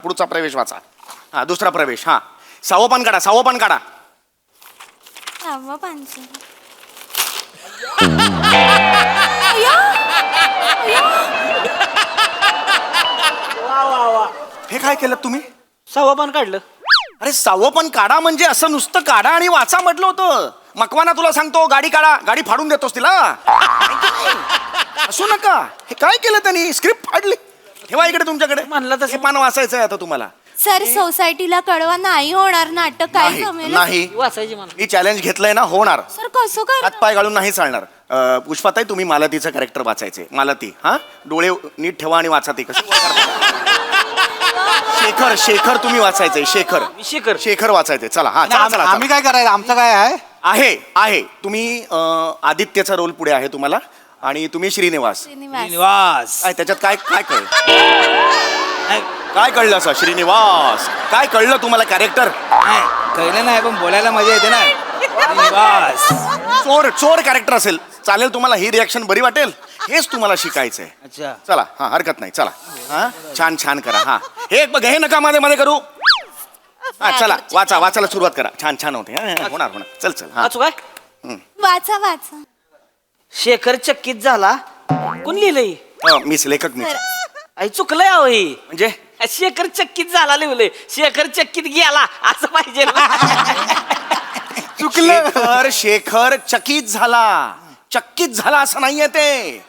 पुढचा प्रवेश वाचा. हा दुसरा प्रवेश. हा सहावं काढा. सहावं काढा. सहावं पानचं. हे काय केलं तुम्ही? सहावं पान काढलं. अरे सहावं काढा म्हणजे असं नुसतं काढा आणि वाचा म्हटलं होतं. मकवाना तुला सांगतो गाडी काढा, गाडी फाडून देतोस तिला. असू नका. हे काय केलं त्यांनी? स्क्रिप्ट फाडली. ठेवा इकडे तुमच्याकडे. म्हणलं तसं. हे पान वाचायचं आहे आता तुम्हाला. सर सोसायटीला कळवा नाही होणार नाटक काय नाही जमेल नाही. वाचायची मला. ही चॅलेंज घेतलंय ना, होणार. सर कसं कर हात पाय घालून नाही चालणार. पुष्पाताई तुम्ही मालतीचं कॅरेक्टर वाचायचे. मालती. हा डोळे नीट ठेवा आणि वाचा ते कसं. शेखर. शेखर तुम्ही वाचायचंय. शेखर. शेखर. शेखर वाचायचंय. चला. हा चला चला. आम्ही काय करायचं? आमचं काय आहे? आहे आहे तुम्ही आदित्यचा रोल पुढे आहे तुम्हाला आणि तुम्ही श्रीनिवास. श्रीनिवास. काय त्याच्यात काय काय कळलं? काय कळलं असं? श्रीनिवास काय कळलं तुम्हाला कॅरेक्टर? कळलं नाही पण बोलायला मजा येते ना. श्रीनिवास. चोर चोर कॅरेक्टर असेल चालेल तुम्हाला. ही रिॲक्शन बरी वाटेल. हेच तुम्हाला शिकायचंय. अच्छा. चला. हा हरकत नाही. चला. हा छान छान करा. हा हे बघ हे नका मध्ये मध्ये करू. हा चला वाचायला सुरुवात करा. छान छान होते. होणार होणार. चल चल. हा वाचू काय? वाचा वाचा. शेखर चक्कीत झाला. कोण लिहिलंय? मीच लेखक मी. आई चुकलंय अहो हे. म्हणजे शेखर चक्कीत झाला लिहिलंय. शेखर चक्कीत गेला असं पाहिजे ना. शेखर शेखर चकित झाला. चकित झाला असं नाहीये ते.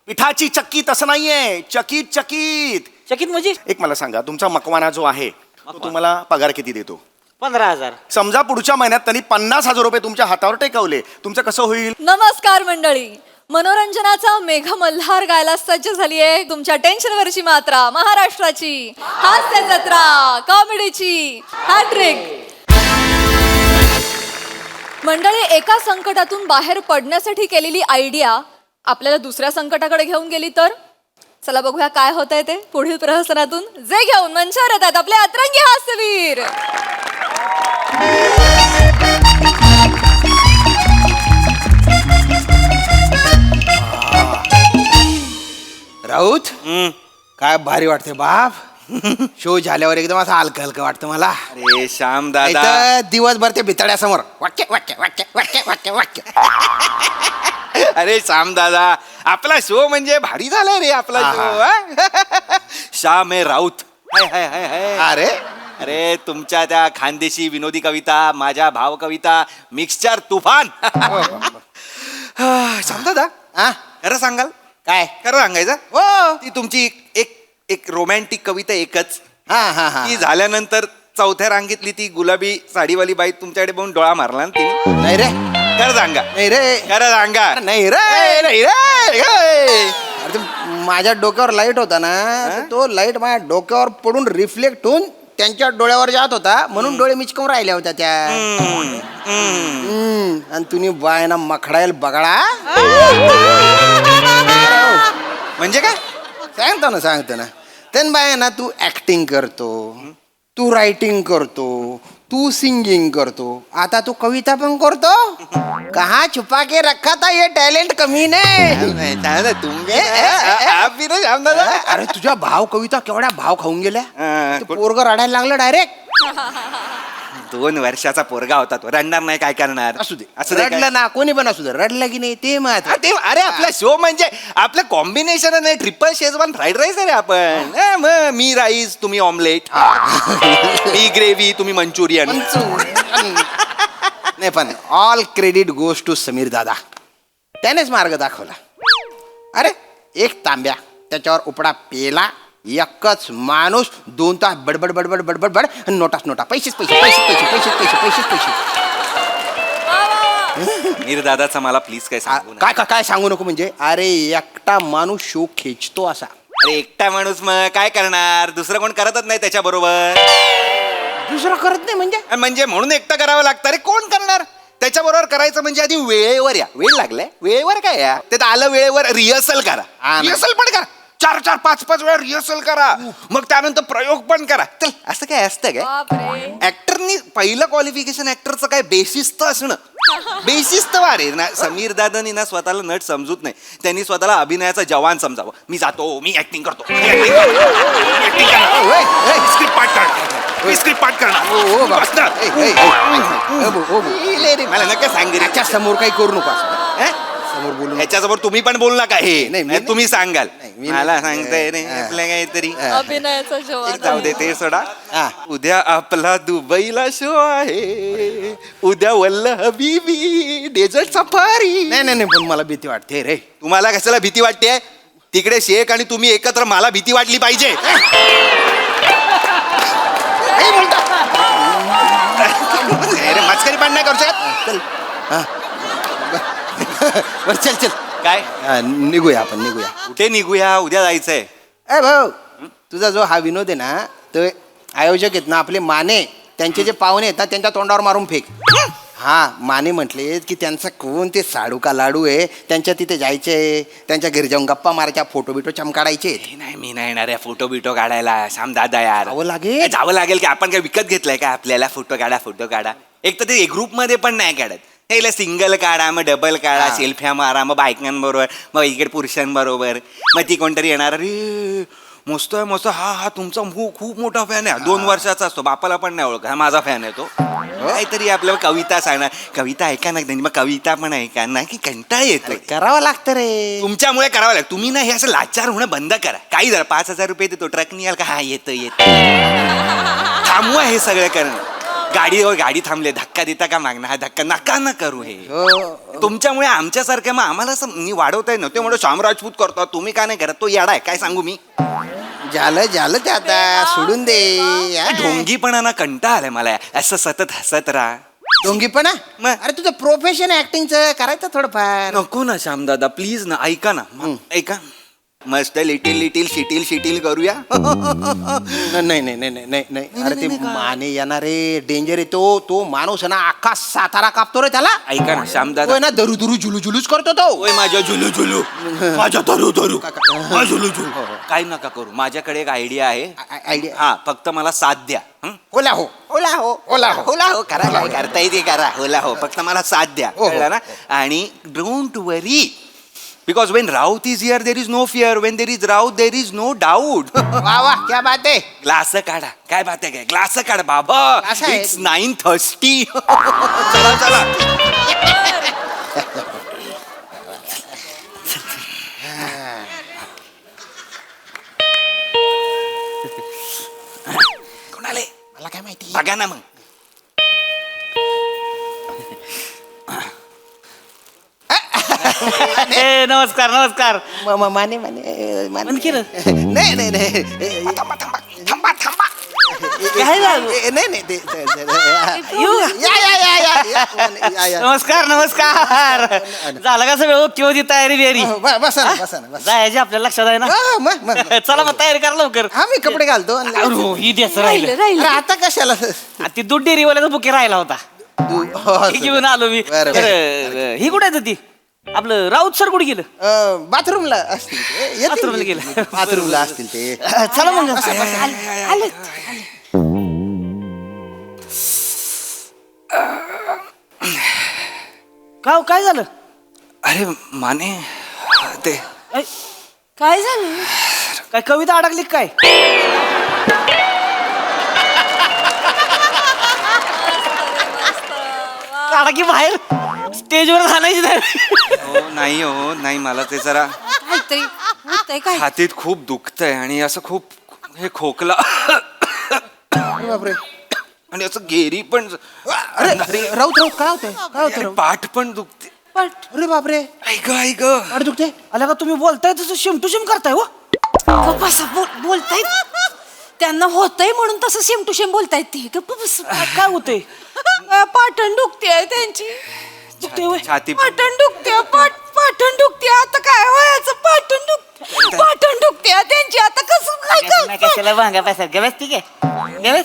पिठाची चक्की तसं नाहीये. चकित चकित. चक्कीत म्हणजे एक मला सांगा तुमचा मकवाना जो आहे तो तुम्हाला पगार किती देतो? 15,000. समजा पुढच्या महिन्यात त्यांनी 50,000 रुपये तुमच्या हातावर टेकवले, तुमचं कसं होईल? नमस्कार मंडळी. मनोरंजनाचा मेघमल्हार गायला सज्ज झाली आहे तुमच्या टेन्शनवरची मात्रा महाराष्ट्राची हास्य जत्रा कॉमेडीची हॅट्रिक. मंडळी एका संकटातून बाहेर पडण्यासाठी केलेली आयडिया आपल्याला दुसऱ्या संकटाकडे घेऊन गेली तर चला बघूया काय होतंय ते पुढील प्रहसनातून. जे घेऊन मंचावर येतात आपले अतरंगी हास्यवीर. राऊत काय भारी वाटते बाप. शो झाल्यावर एकदम असं हलकं हलकं वाटतं मला. अरे श्याम दादा, इथं दिवसभर ते भितड्यासमोर वाक्य वाक्य वाक्य वाक्य वाक्य वाक्य. अरे श्याम दादा, आपला शो म्हणजे भारी झाला रे आपला शो. श्याम आहे राऊत. हाय हाय हाय हाय. अरे अरे तुमच्या त्या खानदेशी विनोदी कविता, माझ्या भाव कविता, मिक्सचर तुफान. श्याम दादा, हा खरं सांगाल? काय? खरं सांगायचं? हो. ती तुमची एक रोमॅन्टिक कविता एकच, हा हा हा. ती झाल्यानंतर चौथ्या रांगेतली ती गुलाबी साडीवाली बाई तुमच्याकडे बघून डोळा मारला ना तिने. नाही रे खरं सांगा. नाही रे खरं सांगा. नाही रे नाही रे. अरे ते माझ्या डोक्यावर लाईट होता ना, तर तो लाईट माझ्या डोक्यावर पडून रिफ्लेक्ट होऊन त्यांच्या डोळ्यावर जात होता म्हणून डोळे मिचकून राहिल्या होत्या त्या. आणि तुम्ही बायना मखडायल बघा. म्हणजे काय? सांगतो ना त्यान बायना तू ऍक्टिंग करतो, तू रायटिंग करतो, तू सिंगिंग करतो, आता तू कविता पण करतो. कहा छुपा के रखा था ये टॅलेंट कमी नाही. अरे तुझ्या भाव कविता केवढ्या भाव खाऊन गेल्या. पोरग रडायला लागलं डायरेक्ट. 2 वर्षाचा पोरगा होता तो, रडणार नाही काय करणार. असू दे असू दे काय? रडलं ना कोणी पण असू दे, रडलं की नाही ते महत्व. हा, ते अरे आपला शो म्हणजे आपलं कॉम्बिनेशन नाही. ट्रिपल शेजवान फ्राईड राईस आहे रे आपण. मग मी राईस, तुम्ही ऑमलेट, मी ग्रेव्ही, तुम्ही मंचुरियन. नाही पण all credit goes to Sameer दादा. त्यानेच मार्ग दाखवला. अरे एक तांब्या त्याच्यावर उपडा पेला, एकच माणूस 2 तास बडबड बडबड बडबड बड नोटाच नोटा, पैसेच पैसे पैसेच पैसे पैसेच पैसे पैसेच पैसे. मीर दादाचा मला प्लीज काय सांगू नका. काय काय काय सांगू नको म्हणजे. अरे एकटा माणूस शो खेचतो असा. अरे एकटा माणूस मग काय करणार? दुसरं कोण करतच नाही त्याच्या बरोबर. दुसरं करत नाही म्हणजे म्हणजे म्हणून एकटा करावं लागतं. अरे कोण करणार? त्याच्या बरोबर करायचं म्हणजे आधी वेळेवर या. वेळ लागलाय वेळेवर काय या. ते आलं वेळेवर रिहर्सल करा. हा ना. रिहर्सल पण करा. 4-4, 5-5 वेळा रिहर्सल करा, मग त्यानंतर प्रयोग पण करा. चल असं काय असतं काय? बापरे. ऍक्टरनी पहिलं क्वालिफिकेशन ऍक्टरचं काय बेसिस्त असणं. बेसिस्त वारे ना. समीर दादानी ना स्वतःला नट समजूत नाही, त्यांनी स्वतःला अभिनयाचा जवान समजावं. मी जातो, मी ऍक्टिंग करतो, स्क्रिप्ट पाठ करणार, मी स्क्रिप्ट पाठ करणार. बसणार. मला नका सांग रे. त्याच्या समोर काही करू नको असं. हे? समोर बोलू ह्याच्यासमोर तुम्ही पण बोल नका हे. नाही, मी नाही, तुम्ही सांगाल. मी मला नाही. सांगताय रे आपल्या काहीतरी. अभिनयाचा जवान. जाऊ दे ते सोडा. हा. उद्या आपला दुबईला शो आहे, उद्या वल्ल हबीबी डेझर्ट सफारी. नाही नाही नाही, पण मला भीती वाटते रे. तुम्हाला कशाला भीती वाटते? तिकडे शेख आणि तुम्ही एकत्र, मला भीती वाटली पाहिजे. अरे मस्करी पण नाही करू शकत. चल हा. बरं चल चल. काय हा, निघूया आपण निघूया. कुठे निघूया? उद्या जायचंय. ए भाऊ, तुझा जो हा विनोद आहे ना, तो आयोजक आहेत ना आपले माने, त्यांचे जे पाहुणे आहेत ना त्यांच्या तोंडावर मारून फेक. हा, माने म्हटले की त्यांचा कोण ते साडू का लाडू आहे, त्यांच्या तिथे जायचे, त्यांच्या घरी जाऊन गप्पा मारायच्या, फोटो बिटो चमकाडायचे. नाही मी नाही येणार आहे फोटो बिटो काढायला. श्याम दादा यार, जावं लागेल. जावं लागेल की आपण काय विकत घेतलंय का आपल्याला फोटो काढा. एक तर ते ग्रुप मध्ये पण नाही काढत. हे सिंगल काढा, मग डबल काढा, हा. सेल्फ्या मारा, मग बायकांबरोबर, मग इकडे पुरुषांबरोबर, मग ती कोणतरी येणार, अरे मस्त आहे मस्त, हा तुमचा खूप मोठा फॅन आहे, 2 वर्षाचा असतो, बापाला पण नाही ओळख, हा माझा फॅन आहे तो. काहीतरी आपल्याला कविता सांगणार, कविता ऐका ना, मग कविता पण ऐका ना, की कंटाळा येतो. करावं लागतं रे. तुमच्यामुळे करावं लागतं. तुम्ही ना हे असं लाचार होणं बंद करा. काही जरा 5,000 रुपये देतो, ट्रकनी याल का? हा येतं. थांबवा हे सगळं करणं. गाडी थांबले, धक्का देता का मागणं? हा धक्का नका ना करू. हे हो. तुमच्यामुळे आमच्यासारख्या मग आम्हाला असं वाढवताय नव्हते म्हणून श्याम राजपूत करतो, तुम्ही का नाही करत? तो येडा आहे, काय सांगू मी. झालं ते आता सोडून दे. हा. ढोंगीपणा ना कंटाळा आलाय मला, असं सतत हसत राहा. ढोंगीपणा? मग? अरे तुझं प्रोफेशन ऍक्टिंगचं करायचं थोडंफार. नको ना श्याम दादा, प्लीज ना, ऐका ना. ऐका, मस्त लिटिल शिटील करूया. नाही नाही नाही नाही नाही नाही. अरे ते माने येणारे डेंजर आहे. तो माणूस आहे ना, अख्खा सातारा कापतो रे त्याला. ऐका ना श्याम दादा, तो ना दरू जुलूच करतो तो. ओय माझ्या झुलू माझ्या धरू माझ्या झुलू काही नका करू. माझ्याकडे एक आयडिया आहे. आयडिया. हा, फक्त मला साथ द्या. हं? ओला हो करा, काय करता येते करा. होला हो, फक्त मला साथ द्या. हो. कळलं ना? आणि don't worry, because when Raut is here there is no fear, when there is Raut there is no doubt. वा क्या बात आहे. ग्लास काढा. काय बात आहे काय? ग्लास काढा बाबा. ग्लास आहे. इट्स 9:30. चला कोणाले मला काय माहिती. बघा ना मग. नमस्कार. माने नाही थांबा. काय झालं? नाही ते या. नमस्कार. झालं का सगळं ओके होती तयारी बियारी? बसा ना. जायची आपल्याला लक्षात आहे ना. हा, मग. चला मग तयारी करा लवकर. हा, मी कपडे घालतो. ही द्यायचं राहिलं. अरे, आता कशाला ती दूध डेअरीवाल्याचा बुके राहिला होता, हे घेऊन आलो मी. बरं. बरं, ही कुठे ती आपलं राऊत सर कुठे गेलं? बाथरूमला असतील ते. येतील. बाथरूमला गेलं. बाथरूमला असतील ते. चला मग. काय झालं? अरे माने, ते काय झालं? काय कविता अडकली काय? काढा की बाहेर, स्टेजवर घालायची नाही. नाही मला ते जरा काहीतरी होतंय काय? छातीत खूप दुखतंय आणि असं खूप हे खोकला अरे बापरे. आणि असं गेरी पण, अरे राऊत काय होतंय अरे पाठ पण दुखते. अरे बापरे. ऐक अरे दुखते. आला का तुम्ही बोलताय तसं शिम टू शिम करताय हो. बोलतायत त्यांना होतंय म्हणून तसं सेम टू सेम बोलतायत ते. गप्प बस. काय होतंय? पाटण दुखते त्यांची. छाती पाटण दुखते. पाटण दुखते. आता काय व्हायचं? पाटण दुखते त्यांची. आता कसं काय कशाला भांगा पैसा गवस ठीक आहे गवस.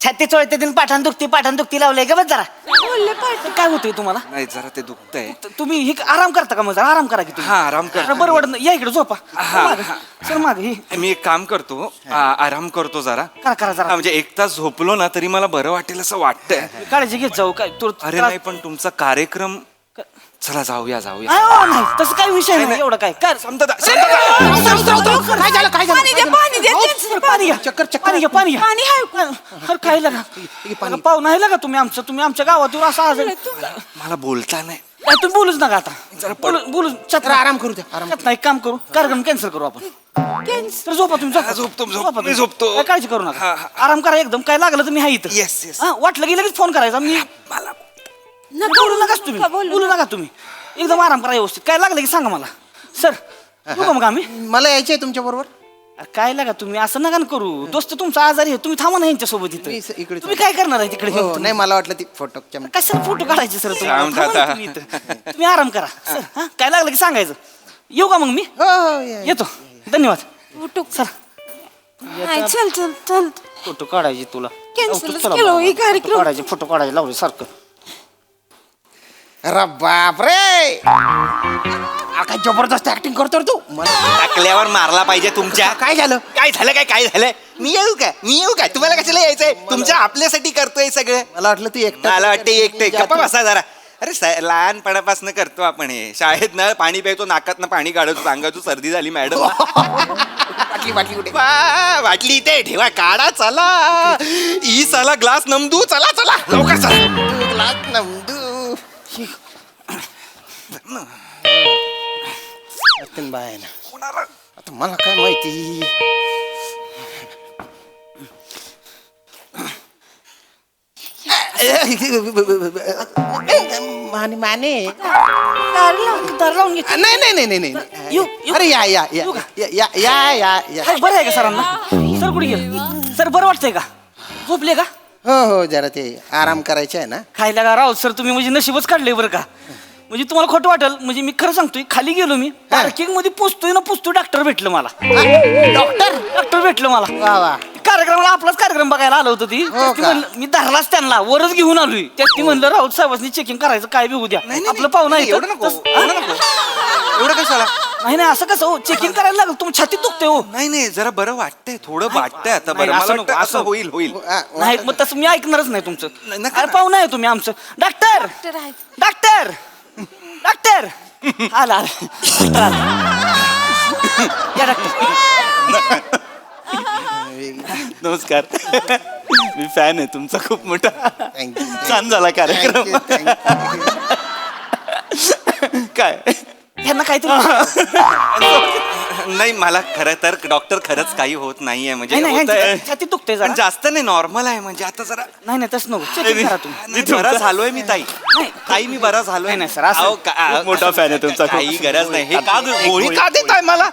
छाती चोळते दिन पाठाण दुखती लावलंय का बस जरा बोलले पाठ काय होतंय तुम्हाला नाही जरा ते दुखतंय. तुम्ही हे आराम करता का मग जरा आराम करा की तुम्ही हा आराम कर. बरं वाटत नाही. या इकडे झोपा हा, मागं. सर माग हे मी एक काम करतो आराम करतो जरा. करा हा, जरा म्हणजे 1 तास झोपलो ना तरी मला बरं वाटेल असं वाटतंय. काळजी घेत जाऊ काय तू अरे नाही पण तुमचा कार्यक्रम चला जाऊया नाही तसं काही विषय नाही एवढं काय काय समजा काय झालं काय झालं पाणी द्या पाणी द्या सर, पाणी घ्या चक्कर चक्कर पाणी घ्या पाणी घ्या पाणी आहे अरे काय लगा पाहुणा आहे का तुम्ही आमच्या गावातून असं आजारी मला बोलता नाही. काय तुम्ही बोलूच नका आता बोलू जरा आराम करू द्या आराम नाही काम करू कार्यक्रम कॅन्सल करू आपण तर झोपा तुम्ही हा, झोपतो, मी झोपतो. काय काळजी करू हा, नका हा. आराम करा एकदम काय लागलं तर मी आहे इथं Yes, yes. हा, वाटलं की लगेच फोन करायचा मी मला बोलू नकाच तुम्ही बोलू नका तुम्ही एकदम आराम करा व्यवस्थित काय लागलं की सांगा मला सर येऊ का मग आम्ही मला यायचंय तुमच्या बरोबर. अरे काय लागा तुम्ही असं नका ना करू दोस्त तुमचा आजारी आहे तुम्ही थांबा ना यांच्यासोबत मी इथं इकडे तुम्ही काय करणार आहे तिकडे हो नाही मला वाटलं ती फोटो कशाला फोटो काढायचे सर शांत आता. तुम्ही आराम करा सर हा काय लागलं की सांगायचं येऊ का मग मी हो हो या. येतो धन्यवाद उठू सर नाही चल चल चल फोटो काढायचे तुला Cancel चला केलं बरं. हे कार्यक्रम. फोटो काढायचे लावले सारखं अरे बापरे काय जबरदस्त ऍक्टिंग करतो रे तू मला टाकल्यावर मारला पाहिजे तुमच्या. काय झालं काय झालं मी येऊ का तुम्हाला कशाला यायचंय तुमच्या आपल्यासाठी करतोय सगळं. मला वाटलं तू एकटा मला वाटतं एकटं गप्पा बसा जरा. अरे लहानपणापासून करतो आपण हे शाळेत ना पाणी प्यायचो नाकात पाणी काढतो सांगायचो सर्दी झाली मॅडम. बाटली बाटली कुठे वाटली ते ठेवा काढा चला ई साला ग्लास नमदू चला लवकर चला. ग्लास नमदू बाय ना आता मला काय माहिती माने माने दार लावून घे नाही नाही नाही नाही नाही येऊ, येऊ. अरे या या या या या या या काय बरं आहे का सरांना सर कुठे गेले सर बरं वाटतंय का झोपले का हो हो जरा ते आराम करायचे आहे ना. खायला का राव सर तुम्ही म्हणजे नशीबच काढले बरं का म्हणजे तुम्हाला खोटं वाटेल म्हणजे मी खरं सांगतोय खाली गेलो मी पार्किंग मध्ये पोचतोय डॉक्टर भेटलं मला डॉक्टर भेटलं मला वा वा कार्यक्रमाला आपलाच कार्यक्रम बघायला आलं होतं ती हो ती का? म्हणलं मी धरलाच त्यांना वरच घेऊन आलोय त्यात ती म्हणलं राऊत साहेबांनी चेकिंग करायचं काय बी उद्या आपलं पाहुणा आहे एवढं नको एवढं कशाला. नाही असं कसं हो चेकिंग करायला लागलं तुम्ही छातीत दुखते हो नाही जरा बरं वाटतंय थोडं वाटतंय आता नाही, बरं असं मला नको, वाटतं असं असं होईल नाही मग तसं मी ऐकणारच नाही तुमचं नका अरे ना. पाहुणा आहे तुम्ही आमचं डॉक्टर डॉक्टर आहेत. डॉक्टर डॉक्टर आला या डॉक्टर नमस्कार मी फॅन आहे तुमचा खूप मोठा. Thank you. छान झाला कार्यक्रम. काय ह्यांना काहीतरी नाही मला खरं तर डॉक्टर खरंच काही होत नाहीये म्हणजे नाही होतंय. ह्यांची छाती दुखते पण जरा जास्त नाही नॉर्मल आहे म्हणजे आता जरा नाही तसं नको चेकिंग करा तुम्ही मी बरा झालोय मी ताई ताई मी बरा झालोय नाही, sir, असं- अहो, खूप मोठा fan आहे तुमचा. काही गरज नाही हे का एक गोळी का देताय मला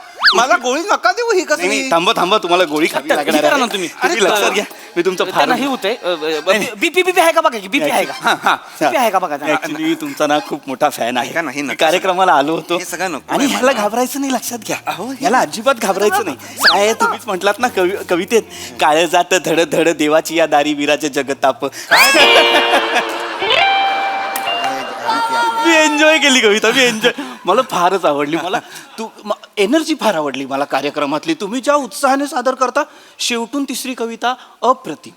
गोळी नका देऊ ही कसं नाही थांबा तुम्हाला गोळी खावी डॉक्टर, लागणार करा ना आहे. तुम्ही. तुम्ही लक्षात घ्या मी तुमचं फार त्यांना हे होतंय बीपी आहे का बघा बीपी आहे का बीपी आहे का बघा त्यांना? ऍक्च्युली तुमचा ना खूप मोठा फॅन आहे नका, नाही, मी नका. कार्यक्रमाला आलो होतो हे सगळं नको आणि आहे ह्याला मला. घाबरायचं नाही लक्षात घ्या याला अजिबात घाबरायचं नाही काय तुम्हीच म्हटलात ना कवितेत काळ जात धड धड देवाची या दारी विराचे जगताप. मी एन्जॉय केली कविता मी एन्जॉय मला फारच आवडली मला एनर्जी फार आवडली मला कार्यक्रमातली तुम्ही ज्या उत्साहाने सादर करता शेवटून तिसरी कविता अप्रतिम.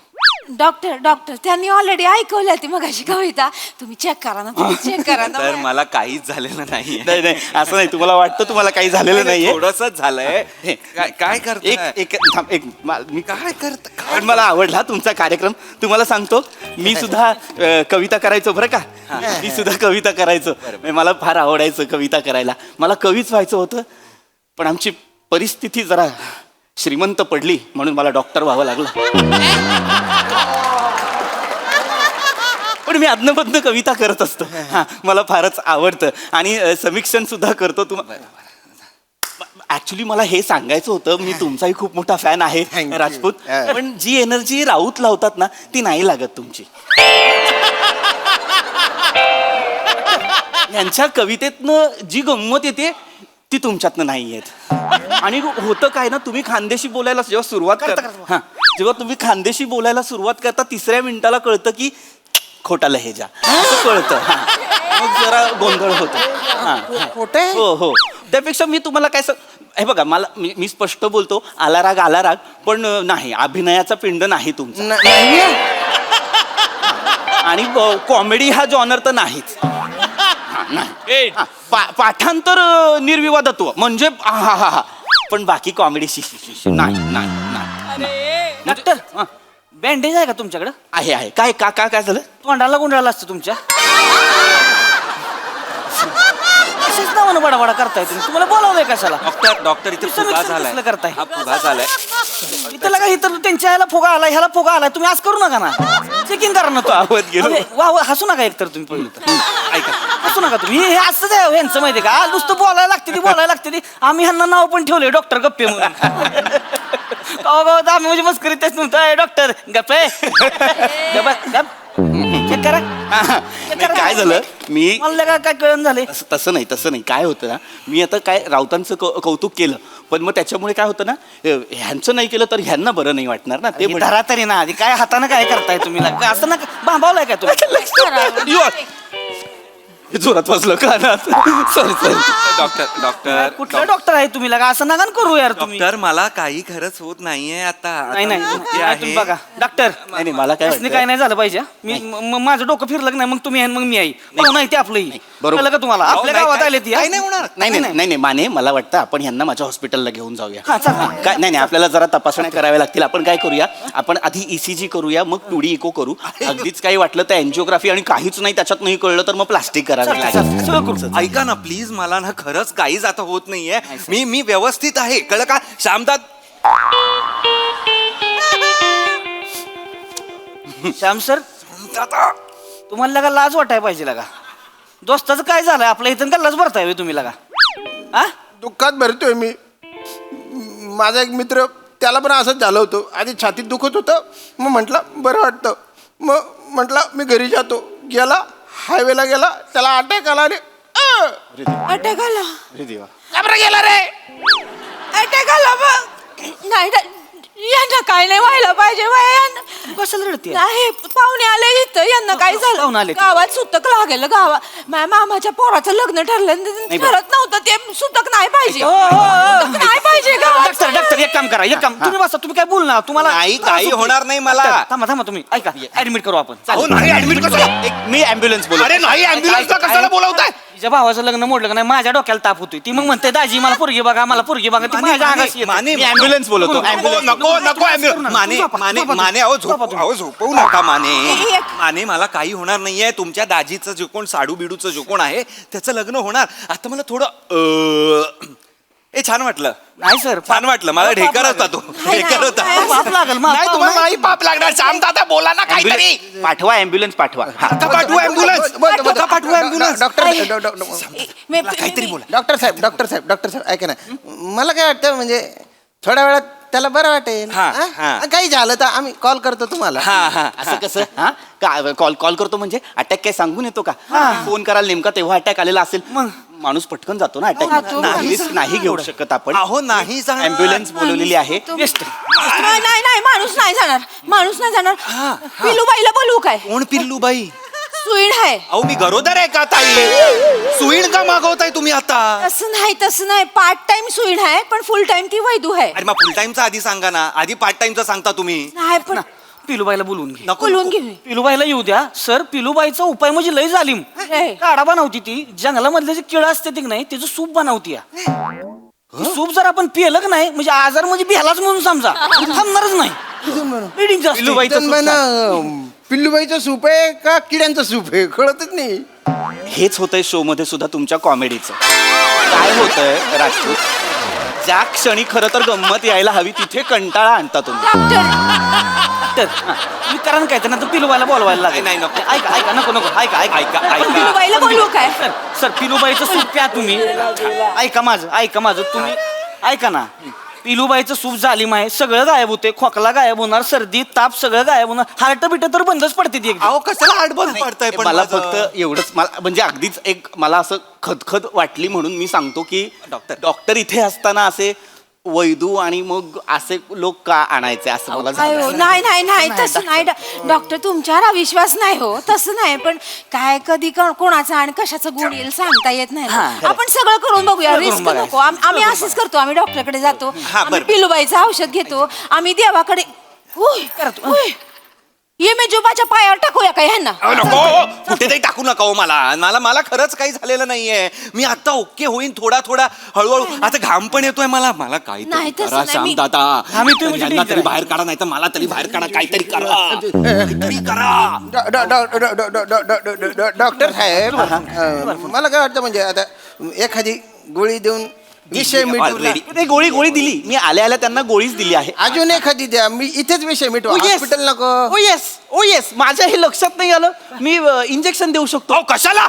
डॉक्टर त्यांनी ऑलरेडी ऐकवली ती मगाशी कविता तुम्ही चेक करा ना चेक करा ना तर मला काहीच झालेलं नाहीये नाही नाही असं नाही तुम्हाला वाटतं तुम्हाला काही झालेलं नाहीये थोडंसंच झालंय हे, काय करताय? एक थांब, एक मी काय करत पण मला आवडला तुमचा कार्यक्रम तुम्हाला सांगतो मी सुद्धा कविता करायचो बरं का मी सुद्धा कविता करायचो मला फार आवडायचं कविता करायला मला कवीच व्हायचं होतं पण आमची परिस्थिती जरा श्रीमंत पडली म्हणून मला डॉक्टर व्हावं लागलं. पण मी अदनबद्न कविता करत असतो हा मला फारच आवडतं आणि समीक्षण सुद्धा करतो ऍक्च्युली मला हे सांगायचं होतं मी तुमचाही खूप मोठा फॅन आहे Thank you. राजपूत पण जी एनर्जी राऊत लावतात ना ती नाही लागत तुमची. यांच्या कवितेतनं जी गंमत येते ती तुमच्यातनं नाही येत आणि होतं काय ना तुम्ही खानदेशी बोलायला जेव्हा सुरुवात करता जेव्हा तुम्ही खानदेशी बोलायला सुरुवात करता 3ऱ्या मिनिटाला कळतं की खोटा लहेजा असं कळतं हा. मग जरा गोंधळ होतो हा. खोटं? हो हो त्यापेक्षा मी तुम्हाला काय हे बघा मला मी स्पष्ट बोलतो आला राग पण नाही अभिनयाचा पिंड नाही तुमचा नाही आणि कॉमेडी हा जॉनर तर नाहीच हा, नाही. हा, पाठांतर निर्विवादत्व म्हणजे हा हा हा पण बाकी कॉमेडी नाही नाही नाही डॉक्टर बँडेज आहे का तुमच्याकडं आहे काय काय झालं तोंडाला गुंडाळला असतं तुमच्या असेच नावानं बडाबडा करताय तुम्हाला बोलावलंय कशाला डॉक्टर इथे तुम्ही फुगा समिक्षण झालाय कसलं करताय? हा फुगा झालाय इथं लगा इथं त्यांच्या ह्याला फुगा आलाय ह्याला फुगा आलाय तुम्ही आज करू नका ना चेकिंग करा ना वाहवत गेलो. वा हसू नका एकतर तुम्ही पहिलं तर ऐका हसू नका तुम्ही हे असंच आहे यांचं माहितीये का नुसतं बोलायला लागते ती आम्ही ह्यांना नाव पण ठेवले डॉक्टर गप्पे म्हणून गावागावात आम्ही म्हणजे मस्करीत तेच म्हणतो डॉक्टर गप्पे चेक करा नाही, काय झालं मी मला काय कळण झाले तसं नाही काय होतं ना मी आता काय राऊतांचं कौतुक केलं पण मग त्याच्यामुळे काय होतं ना ह्यांचं नाही केलं तर ह्यांना बरं नाही वाटणार ना ते धरा तरी ना आधी काय हाताने काय करताय तुम्ही असं ना बांबावलाय काय तुम्ही जोरात वाजलं कानात सॉरी डॉक्टर कुठला डॉक्टर आहे तुम्ही लगा असं नका करू यार तुम्ही डॉक्टर मला काही खरंच होत नाहीये आता नाही नाही आता ते नाही, तुम्ही आहे. बघा डॉक्टर नाही मला काय असं वाटतं काय नाही झालं पाहिजे मी माझं डोकं फिरलं की नाही मग तुम्ही आहे आणि मग मी आई नाही ते आपलंही बरोबर. कळलं का तुम्हाला अहो, आपल्या नाही, गावात काय- आले ती काही नाही होणार नाही माने मला वाटतं आपण ह्यांना माझ्या हॉस्पिटलला घेऊन जाऊया हा, चालेल. काय नाही आपल्याला जरा तपासण्या कराव्या लागतील आपण काय करूया आपण आधी ECG करूया मग 2D इको करू अगदीच काही वाटलं तर एन्जिओग्राफी आणि काहीच नाही त्याच्यात नाही कळलं तर मग प्लास्टिक करावं लागेल सगळं करू ऐका ना प्लीज मला ना खरंच काहीच आता होत नाहीये मी व्यवस्थित आहे कळलं का श्यामदाद श्याम सर तुम्हाला लगा लाज वाटाय पाहिजे लगा दोस्ताचं काय झालंय आपल्या इथं का लाज भरताय होय तुम्ही लगा हा दुःखात भरतोय मी माझा एक मित्र त्याला पण असंच झालं होतं आधी छातीत दुखत होतं मग म्हटलं बरं वाटतं मग म्हटलं मी घरी जातो गेला हायवेला गेला त्याला अटॅक आला रे अटॅक आला अरे देवा घाबरा गेला रे अटॅक आला मग नाही यांना काय नाही व्हायला पाहिजे कशाला रडते नाही पाहुणे आले इथं यांना काय पाहुणे झालं आले. गावात सुतक लागेल गावात माझ्या मामाच्या पोराचं लग्न ठरलं ठरत नव्हतं ते सुतक नाही पाहिजे सुतक नाही पाहिजे गावात डॉक्टर एक काम करा एक काम तुम्ही बसा तुम्ही काय बोल ना तुम्हाला नाही, त्रास काही होतोय. होणार नाही मला. डॉक्टर, थांबा तुम्ही ऐका ऍडमिट करू आपण अहो, नाही ऍडमिट कसं मी ॲम्ब्युलन्स बोलतो अरे नाही ऍम्ब्युलन्सला कशाला बोलवताय तिच्या भावाचं लग्न मोडलं का नाही माझ्या डोक्याला ताप होतोय ती मग म्हणते दाजी मला पोरगी बघा मला पोरगी बघा ती माझ्या अंगाशी येते. माने मी ॲम्ब्युलन्स बोलवतो नको, ॲम्ब्युलन्स नको नको झोपा, माने झोपा, माने झोपा, माने अहो झोपा तुम्ही. झोपवू नका माने एक- माने मला काही होणार नाहीये तुमच्या दाजीचं जे कोण साडू बिडूचं जो कोण आहे त्याचं लग्न होणार आता मला थोडं ए छान वाटलं नाही सर छान वाटलं मला ढेकर होता तो ढेकर होता पाप लागल नाही तुम्हाला नाही पाप लागणार श्याम दादा बोला ना काहीतरी पाठवा ॲम्ब्युलन्स पाठवा हा. आता पाठवू ॲम्ब्युलन्स आता पाठवू ॲम्ब्युलन्स काहीतरी बोला डॉक्टर साहेब ऐका ना मला काय वाटतं म्हणजे थोड्या वेळात त्याला बरं वाटेल हा, हा? हा. काही झालं तर आम्ही कॉल करतो तुम्हाला हा असं कसं हा कॉल करतो म्हणजे अटॅक काय सांगून येतो का फोन करायला नेमका तेव्हा अटॅक आलेला असेल मग माणूस पटकन जातो ना अटॅक नाही घेऊ शकत आपण अहो नाही जाणार. ॲम्ब्युलन्स बोलवलेली आहे बेस्ट नाही माणूस नाही जाणार पिलूबाईला बोलवू काय कोण पिल्लू बाई सुईण आहे अहो मी गरोदर आहे का ताई सुईण का मागवताय तुम्ही आता तसं नाही पार्ट टाइम सुईण आहे पण फुल टाइम ती वैदू आहे अरे मग फुल टाइमचा आधी सांगा ना आधी पार्ट टाइमचा सांगता तुम्ही नाही पण पिलूबाईला बोलवून घे नको बोलवून घे पिलूबाईला येऊ द्या सर पिलूबाईचा उपाय म्हणजे लय जालीम अरे. काढा बनवती ती जंगलामधले जे किडा असते ती नाही त्याचं सूप बनवती सूप जर आपण पिलं का नाही म्हणजे आजार म्हणजे बिहालाच म्हणून समजा थांबणारच नाही Bleeding जास्त. पिल्लूबाईचं सूप आहे का किड्यांचं सूप आहे कळतच नाही हेच होतंय शो मध्ये सुद्धा तुमच्या कॉमेडीचं काय होतंय राजपूत ज्या क्षणी खरं तर गंमत यायला हवी तिथे कंटाळा आणता तुम्ही डॉक्टर तुम्ही करा ना काय तर पिलूबाईला बोलवायला लागेल नाही, नको. ऐका नको ऐका ऐका. पिलूबाईला बोलवू काय सर पिलूबाईचं सूप प्या तुम्ही ऐका माझं तुम्ही ऐका ना पिलूबाईचं सूप जालीम आहे सगळं गायब होते खोकला गायब होणार सर्दी ताप सगळं गायब होणार हार्ट बिट तर बंदच पडते ती एकदम अहो कशाला आडबन पडताय पण मला माझं? फक्त एवढंच मला म्हणजे अगदीच एक मला असं खदखद वाटली म्हणून मी सांगतो की डॉक्टर. डॉक्टर इथे असताना असे वैदू आणि मग असे लोक का आणायचे असं मला काय हो झालं. नाही नाही नाही तसं नाही डॉक्टर तुमच्यावर अविश्वास नाही हो तसं नाही पण काय कधी कोणाचा आणि कशाचं गुण येईल सांगता येत नाही ना. आपण सगळं करून बघूया सगळं रिस्क करून नको आम्ही असंच करतो आम्ही डॉक्टरकडे जातो आम्ही बरं. पिलूबाईचं औषध घेतो आम्ही देवाकडे ये मी जुबाच्या पायावर टाकूया का ह्यांना अहो, नको कुठेतरी टाकू नका हो मला मला मला खरंच काही झालेलं नाहीये मी आता ओके होईन थोडा थोडा हळूहळू आता घाम पण येतोय मला नाही, काहीतरी तसं करा नाही, मी- शांतता आम्ही तुम्ही यांना तरी बाहेर काढा नाही तर मला तरी बाहेर काढा काहीतरी करा काहीतरी करा डॉक्टर साहेब मला काय वाटतं म्हणजे आता एखादी गोळी देऊन विषय मिटवला Already. ते गोळी दिली मी आल्या आल्या त्यांना गोळीच दिली आहे अजून एखादी द्या मी इथेच विषय मिटवा हॉस्पिटल नको ओ येस माझ्या हे लक्षात नाही आलं मी इंजेक्शन देऊ शकतो अहो कशाला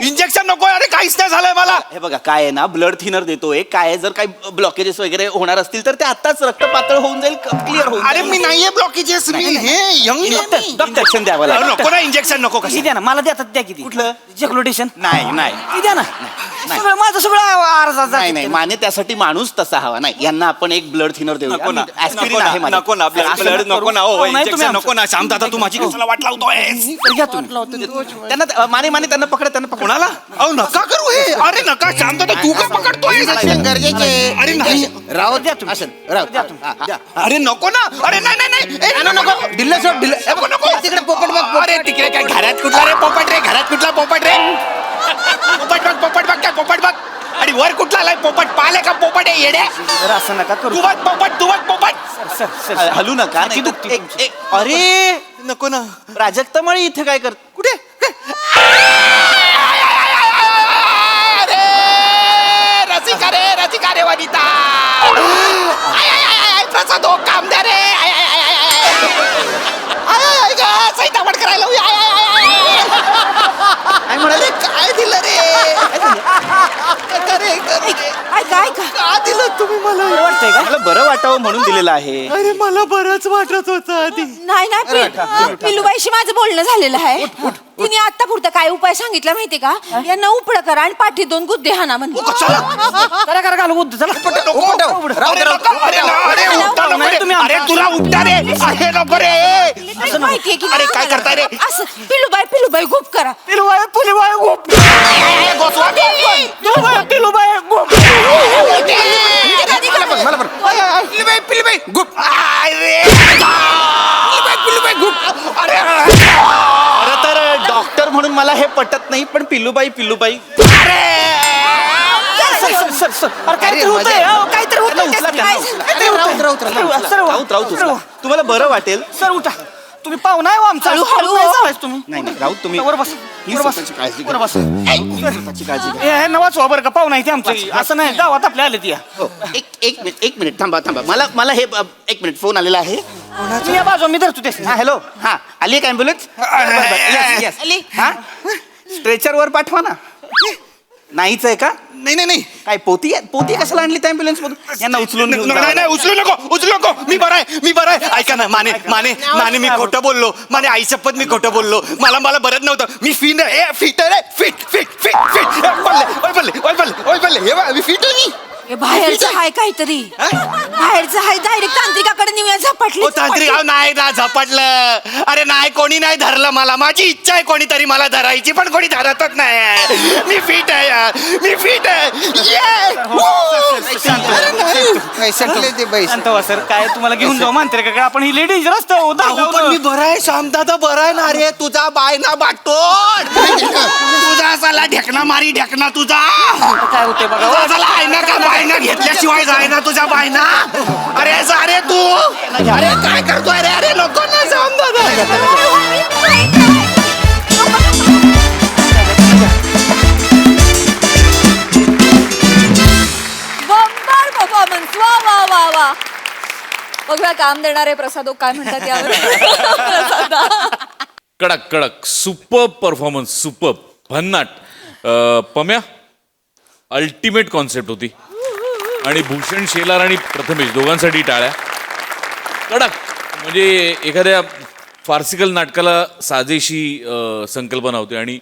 इंजेक्शन नको अरे काहीच नाही झालंय मला हे बघा काय आहे ना ब्लड थिनर देतोय काय आहे, जर काही ब्लॉकेजेस वगैरे होणार असतील तर ते आताच रक्त पातळ होऊन जाईल क्लिअर होऊन अरे जाईल. मी नाहीये ब्लॉकेजेस मी हे यंग इंजेक्शन द्यावं लागेल नको ना इंजेक्शन नको किती कशी द्या ना मला देतात द्या किती कुठलं? जक्लोटेशन नाही नाही किती द्या ना सगळं माझं सगळं अर्धा नाही नाही माने त्यासाठी माणूस तसा हवा नाही यांना आपण एक ब्लड थिनर देऊ नको ना ऍस्पिरिन आहे माझ्याकडे. नको ना असं ब्लड नको ना हो नाही, तुम्ही इंजेक्शन आमचं- नको ना शांत आता तू माझी कशाला वाट लावतोय त्यांना माने त्यांना पकडा कोणाला अहो नका करू हे अरे नका शांत तू का पकडतोय इंजेक्शन गरजेचे अरे नाही. राहू द्या तुम्ही. असेल राहू द्या. अरे नको ना अरे नाही नाही नाही ए, नको दिलं सोड दिलं नको नको तिकडे पोपट बघ अरे तिकडे काय घरात कुठला रे पोपट रे घरात कुठला पोपट रे पोपट बघ काय पोपट बघ आणि वर कुठला आलाय पोपट पाले का पोपट आहे येड्या जरा असं नका करू तू बघ पोपट सर सर हलू नका नाही तर दुखती अरे नको ना प्राजक्ता मळी इथे काय कर कुठे रसिका रे वनिता प्रसाद हो काम द्या रे सैतावड करायला काय म्हणाले काय दिलं रे ऐका ऐका का दिलं तुम्ही मला वाटतंय का मला बरं वाटावं म्हणून दिलेलं आहे अरे मला बरंच वाटत होतं आधी नाही नाही पिलूबाईशी माझं बोलणं झालेलं आहे तिने आता पुरतं काय उपाय सांगितला माहितीये का यांना उपड करा आणि पाठी 2 गुद्दे हाना म्हणजे जरा करा घालू बुद्ध चला अरे तुला उपटा रे आहे नको रे माहितीये की अरे काय करताय रे असं पिलूबाई गुप करा मला बरं पिलबाई गुप खरं तर डॉक्टर म्हणून मला हे पटत नाही पण पिल्लूबाई सर सर अरे काहीतरी होतंय काहीतरी होतंय राऊत तुम्हाला बरं वाटेल सर उठा तुम्ही पाहुणा आहे हो आमचा हळू. काय चालायचं तुम्ही नाही राऊत तुम्ही वर बस Please वर बस स्वतःची काळजी घ्या. वर बस स्वतःची काळजी घ्या. हे नवाच बरं का पाहुणा आहे ते आमचं असं नाही गावात आपल्या आले ती हो, एक मिनिट थांबा मला हे एक मिनिट फोन आलेला आहे मी या बाजू मी धरतो ते हा हॅलो हा आली एक ॲम्ब्युलन्स आली. हा स्ट्रेचरवर पाठवा ना नाहीच आहे का नाही काय पोती कशाला आणली त्या ॲम्ब्युलन्स मधून यांना उचलून घेऊन जावं नाही उचलू नको मी बरं आहे ऐका ना माने मी खोटं बोललो माने आई शपथ मी खोटं बोललो मला बरं नव्हतं मी फिट पडले हे बघ, मी फिट आहे मी हे बाहेरचं आहे काहीतरी बाहेरचं आहे डायरेक्ट तांत्रिकाकडे नेऊया झपाटली ओ तांत्रिक अहो, नाही ना झपाटलं अरे नाही कोणी नाही धरलं मला माझी इच्छा आहे कोणीतरी मला धरायची पण कोणी धरतच नाही मी फिट आहे यार मी फिट आहे Yeah! संपले ते बाई शांत व्हा सर काय तुम्हाला घेऊन जाऊ मानते का आपण ही लेडी रस्ता अहो, पण मी बरं आहे शांतता बरं आहे ना रे तुझा बाय ना बाटोड तुझा साला ढेकणा मारी ढेकणा तुझा काय होते बघा तुझा साला आयना का बायना घेतल्याशिवाय जाय ना तुझ्या बायना अरे जा रे तू अरे काय करतोय रे अरे नको ना बंबार परफॉर्मन्स वा वा वा वा बघूया काम देणारे प्रसाद काय म्हणतात यावर प्रसादा. कडक सुपर परफॉर्मन्स सुपर भन्नाट पम्या अल्टिमेट कॉन्सेप्ट होती आणि भूषण शेलार आणि प्रथमेश दोघांसाठी टाळ्या कडक म्हणजे एखाद्या फार्सिकल नाटकाला साजेशी संकल्पना होती आणि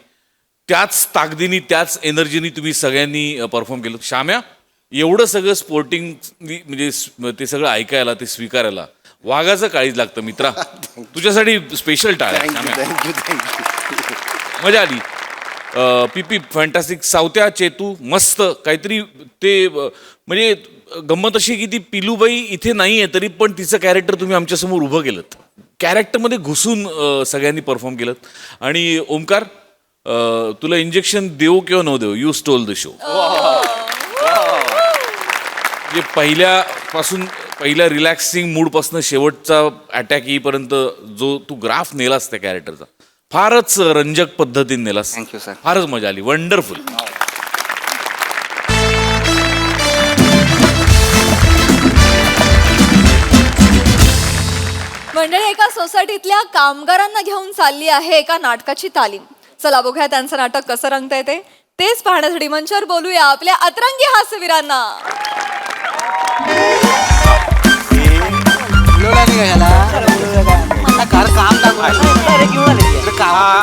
त्याच ताकदीने त्याच एनर्जीनी तुम्ही सगळ्यांनी परफॉर्म केलं. श्याम्या एवढं सगळं स्पोर्टिंग म्हणजे ते सगळं ऐकायला ते स्वीकारायला वाघाचं काळीज लागतं मित्रा. तुझ्यासाठी स्पेशल टाळ्या. Thank you thank you. मजा आली. पीपी फॅन्टास्टिक. सावत्या चेतू मस्त काहीतरी ते म्हणजे गंमत अशी की ती पिलूबाई इथे नाही आहे तरी पण तिचं कॅरेक्टर तुम्ही आमच्यासमोर उभं केलं. कॅरेक्टरमध्ये घुसून सगळ्यांनी परफॉर्म केलं. आणि ओमकार तुला इंजेक्शन देऊ किंवा न देऊ यू स्टोल द शो. म्हणजे पहिल्या रिलॅक्सिंग मूडपासून शेवटचा अटॅक येईपर्यंत जो तू ग्राफ नेलास त्या कॅरेक्टरचा फारच रंजक पद्धतीने नेलास. Thank you, sir. फारच मजा आली. वंडरफुल. मंडळी, एका सोसायटीतल्या कामगारांना घेऊन चालली आहे एका नाटकाची तालीम. चला बघूया त्यांचं नाटक कसं रंगतंय ते. तेच पाहण्यासाठी मंचावर बोलूया आपल्या अतरंगी हास्यवीरांना.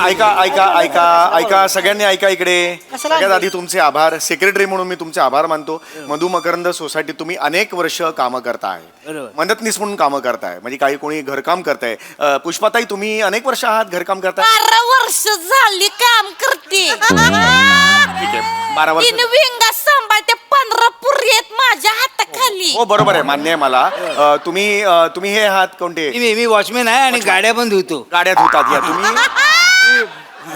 ऐका ऐका ऐका ऐका सगळ्यांनी ऐका इकडे. सगळ्यात आधी तुमचे आभार. सेक्रेटरी म्हणून मी तुमचे आभार मानतो. मधु मकरंद सोसायटी तुम्ही अनेक वर्ष कामं करताय, मदतनीस म्हणून कामं करताय, म्हणजे काही कोणी घरकाम करताय. पुष्पाताई तुम्ही अनेक वर्ष आहात घरकाम करताय. 12 वर्ष झाली काम करते. ठीक आहे, 12 वर्ष. विंगा सांभाळते. 15 पुरी आहेत माझ्या हाताखाली. हो बरोबर आहे, मान्य आहे मला. तुम्ही हे आहात कोणते? मी वॉचमॅन आहे आणि गाड्या पण धुतो. गाड्यात होतात या तुम्ही.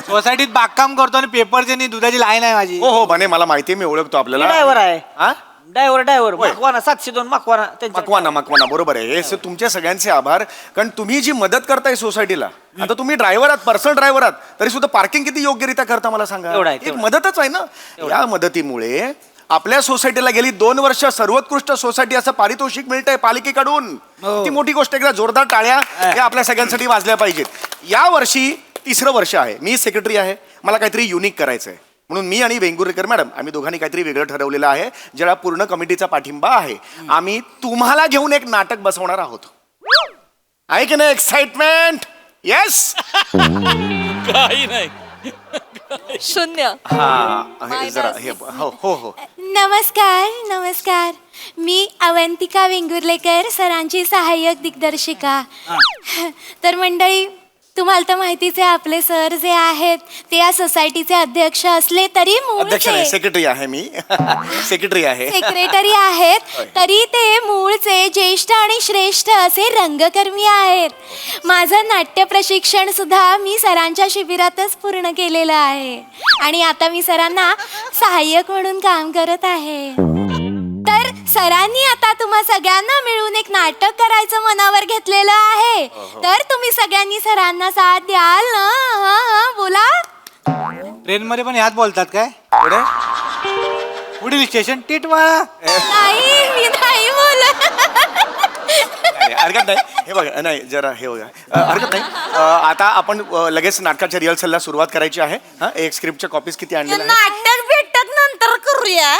सोसायटीत बागकाम करतो आणि पेपरची आणि दुधाची लाईन आहे माझी. हो हो बने मला माहिती आहे, मी ओळखतो आपल्याला. ड्रायव्हर आहे. हा? ड्रायव्हर होय. मकवाना 702 मकवाना मकवाना बरोबर आहे. हे तुमच्या सगळ्यांचे आभार. कारण तुम्ही जी मदत करताय सोसायटीला, आता तुम्ही ड्रायव्हर आहात, पर्सनल ड्रायव्हर आहात, तरी सुद्धा पार्किंग किती योग्यरित्या करता मला सांगा. एवढं आहे, एक तेवढं. मदतच आहे ना. या मदतीमुळे आपल्या सोसायटीला गेली 2 वर्ष सर्वोत्कृष्ट सोसायटी असं पारितोषिक मिळतंय पालिकेकडून. ती मोठी गोष्ट. एकदा जोरदार टाळ्या या आपल्या सगळ्यांसाठी वाजल्या पाहिजेत. या वर्षी 3रं वर्ष आहे, मी सेक्रेटरी आहे, मला काहीतरी युनिक करायचं आहे. म्हणून मी आणि वेंगुर्लेकर मॅडम आम्ही दोघांनी काहीतरी वेगळं ठरवलेलं आहे, ज्याला पूर्ण कमिटीचा पाठिंबा आहे. आम्ही तुम्हाला घेऊन एक नाटक बसवणार आहोत. आहे की नाही एक्साइटमेंट? येस. काही नाही. शून्य. जरा हे हो हो हो. नमस्कार. मी अवंतिका वेंगुर्लेकर, सरांची सहाय्यक दिग्दर्शिका. तर मंडळी, तुम्हाला तर माहितीच आहे आपले सर जे आहेत ते या सोसायटीचे अध्यक्ष असले तरी अध्यक्ष नाही, सेक्रेटरी आहे मी. सेक्रेटरी आहे. सेक्रेटरी आहेत, तरी ते मूळचे ज्येष्ठ आणि श्रेष्ठ असे रंगकर्मी आहेत. माझं नाट्य प्रशिक्षण सुद्धा मी सरांच्या शिबिरातच पूर्ण केलेलं आहे आणि आता मी सरांना सहाय्यक म्हणून काम करत आहे. तर सरांनी आता तुम्हा सगळ्यांना मिळून एक नाटक करायचं मनावर घेतलेलं आहे. तर तुम्ही सगळ्यांनी सरांना साथ द्याल ना? बोला. ट्रेन मध्ये पण ह्यात बोलतात काय? पुढे? पुढील स्टेशन टिटवाळा. नाही, मी नाही बोलत. नाही, हरकत नाही. हे बघा, नाही जरा हे बघा, हरकत नाही. आता आपण लगेच नाटकाच्या रिहर्सलला सुरुवात करायची आहे. हा, एक स्क्रिप्टच्या कॉपीज किती आणलेल्या आहेत? नाटक भेटत नंतर करूया.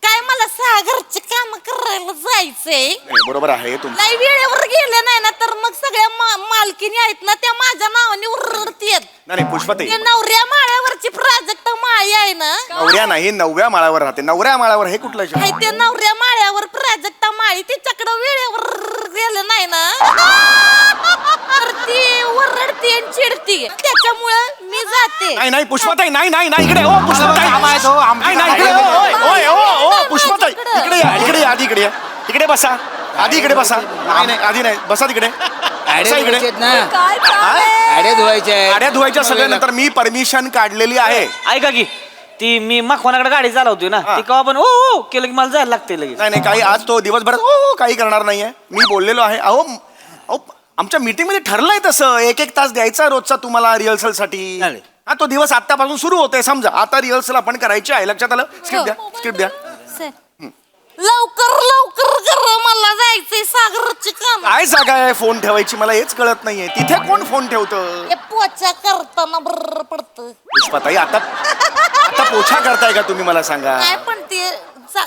काय मला घरचे काम करायला जायचंय. नाही, बरोबर आहे तुमचं. नाही, वेळेवर गेले नाही ना तर मग सगळ्या मालकीनी आहेत ना त्या माझ्या नावाने उरडतेत. नाही पुष्पाताई, ते नवऱ्या माळ्यावरची प्राजक्त माळी आहे ना, नवऱ्या नाही 9व्या माळावर राहते. 9व्या माळावर हे कुठलं शब्द? आहे ते नवऱ्या माळ्यावर प्राजक्ता माळी तिच्याकडे वेळेवर गेलं नाही ना तर ती ओरडते आणि चिडते. त्याच्यामुळं मी जाते. नाही नाही पुष्पाताई, नाही नाही नाही इकडे. ओ पुष्पाताई, नाही नाही इकडे. ओय ओय ओ पुष्पाताई, इकडे या, इकडे या, आधी इकडे या. इकडे बसा, आधी इकडे बसा. नाही नाही आधी नाही, बसा तिकडे. बसा इकडे. काय गाड्या धुवायच्या सगळ्यांनंतर मी परमिशन काढलेली आहे. ऐका की ती मी मकवानाकडे गाडी चालवतोय ना, ती केव्हा पण ओ केलं की मला जायला लागते लगेच. नाही नाही काही आज तो दिवसभरात काही करणार नाहीये. मी बोललेलो आहे. अहो आमच्या मीटिंग मध्ये ठरलंय तसं 1-1 तास द्यायचा रोजचा तुम्हाला रिहर्सल साठी. चालेल. हा, तो दिवस आतापासून सुरू होतोय. समजा आता रिहर्सल आपण करायची आहे. लक्षात आलं? स्क्रिप्ट द्या, स्क्रिप्ट द्या. सर, लवकर करा, मला जायचंय सागरची काम. काय जागा आहे फोन ठेवायची? मला हेच कळत नाहीये. तिथे कोण फोन ठेवतं? हे पोचा करताना बरं पडतं. पुष्पाताई, आता पोछा करताय का तुम्ही? मला सांगा. काय पण ते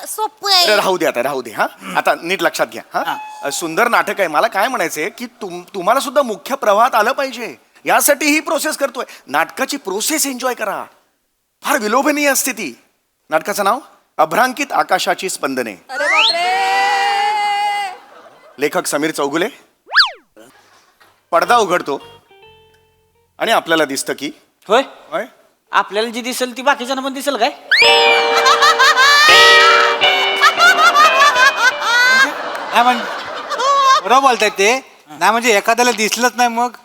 सोपं अरे आहे. राहू दे, आता राहू दे. हा, आता नीट लक्षात घ्या. हा, सुंदर नाटक आहे. मला काय म्हणायचंय की तुम्हाला सुद्धा मुख्य प्रवाहात आलं पाहिजे, यासाठी ही प्रोसेस करतोय. नाटकाची प्रोसेस एन्जॉय करा. फार विलोभनीय असते ती. नाटकाचं नाव अभ्रांकित आकाशाची स्पंदने. अरे बापरे. लेखक समीर चौगुले. पडदा उघडतो आणि आपल्याला दिसतं की होय होय, आपल्याला जी दिसेल ती बाकीच्यांना पण दिसेल काय? नाही म्हणजे बरोबर बोलतायत ते. नाही म्हणजे एखाद्याला दिसलंच नाही मग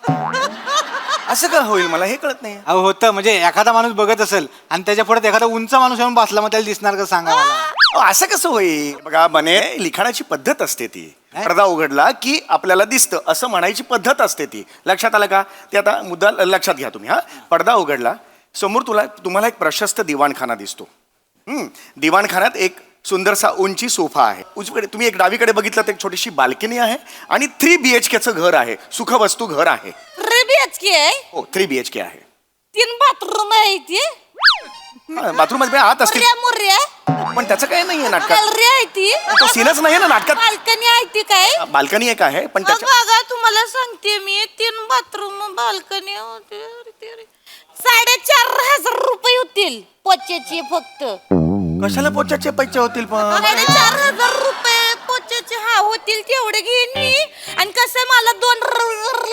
असं का होईल मला हे कळत नाही. अहो होतं म्हणजे एखादा माणूस बघत असेल आणि त्याच्या पुढे एखादा उंच माणूस येऊन बसला मग त्याला दिसणार का सांगा मला. असं कसं होईल? बघा बने, लिखाणाची पद्धत असते ती. पडदा उघडला की आपल्याला दिसतं असं म्हणायची पद्धत असते ती. लक्षात आलं का? ते आता मुद्दा लक्षात घ्या तुम्ही. हा, पडदा उघडला, समोर तुम्हाला एक प्रशस्त दिवाणखाना दिसतो. दिवाणखान्यात एक सुंदरसा उंची सोफा आहे. उजवीकडे तुम्ही एक डावीकडे बघितलं तर एक छोटीशी बाल्कनी आहे आणि 3 BHKचं घर आहे. सुखवस्तू घर आहे. 3 BHK आहे. हो, 3 BHK आहे. 3 बाथरूम आहे ती. बाथरूम मध्ये आत असतील मुर्या पण त्याचं काही नाहीये नाटकात. गॅलरी आहे ती. तो सीनच नाहीये ना नाटकात. बाल्कनी आहे ती काय? बाल्कनी एक आहे पण त्याच्या बघा तुम्हाला सांगते मी 3 बाथरूम बाल्कनी होते. 4,500 रुपये होतील पोच्याचे फक्त. कशाला पोचाचे पैसे होतील पण? 4,500 रुपये पोच्याचे होतील तेवढे घेईन मी. आणि कसं मला 2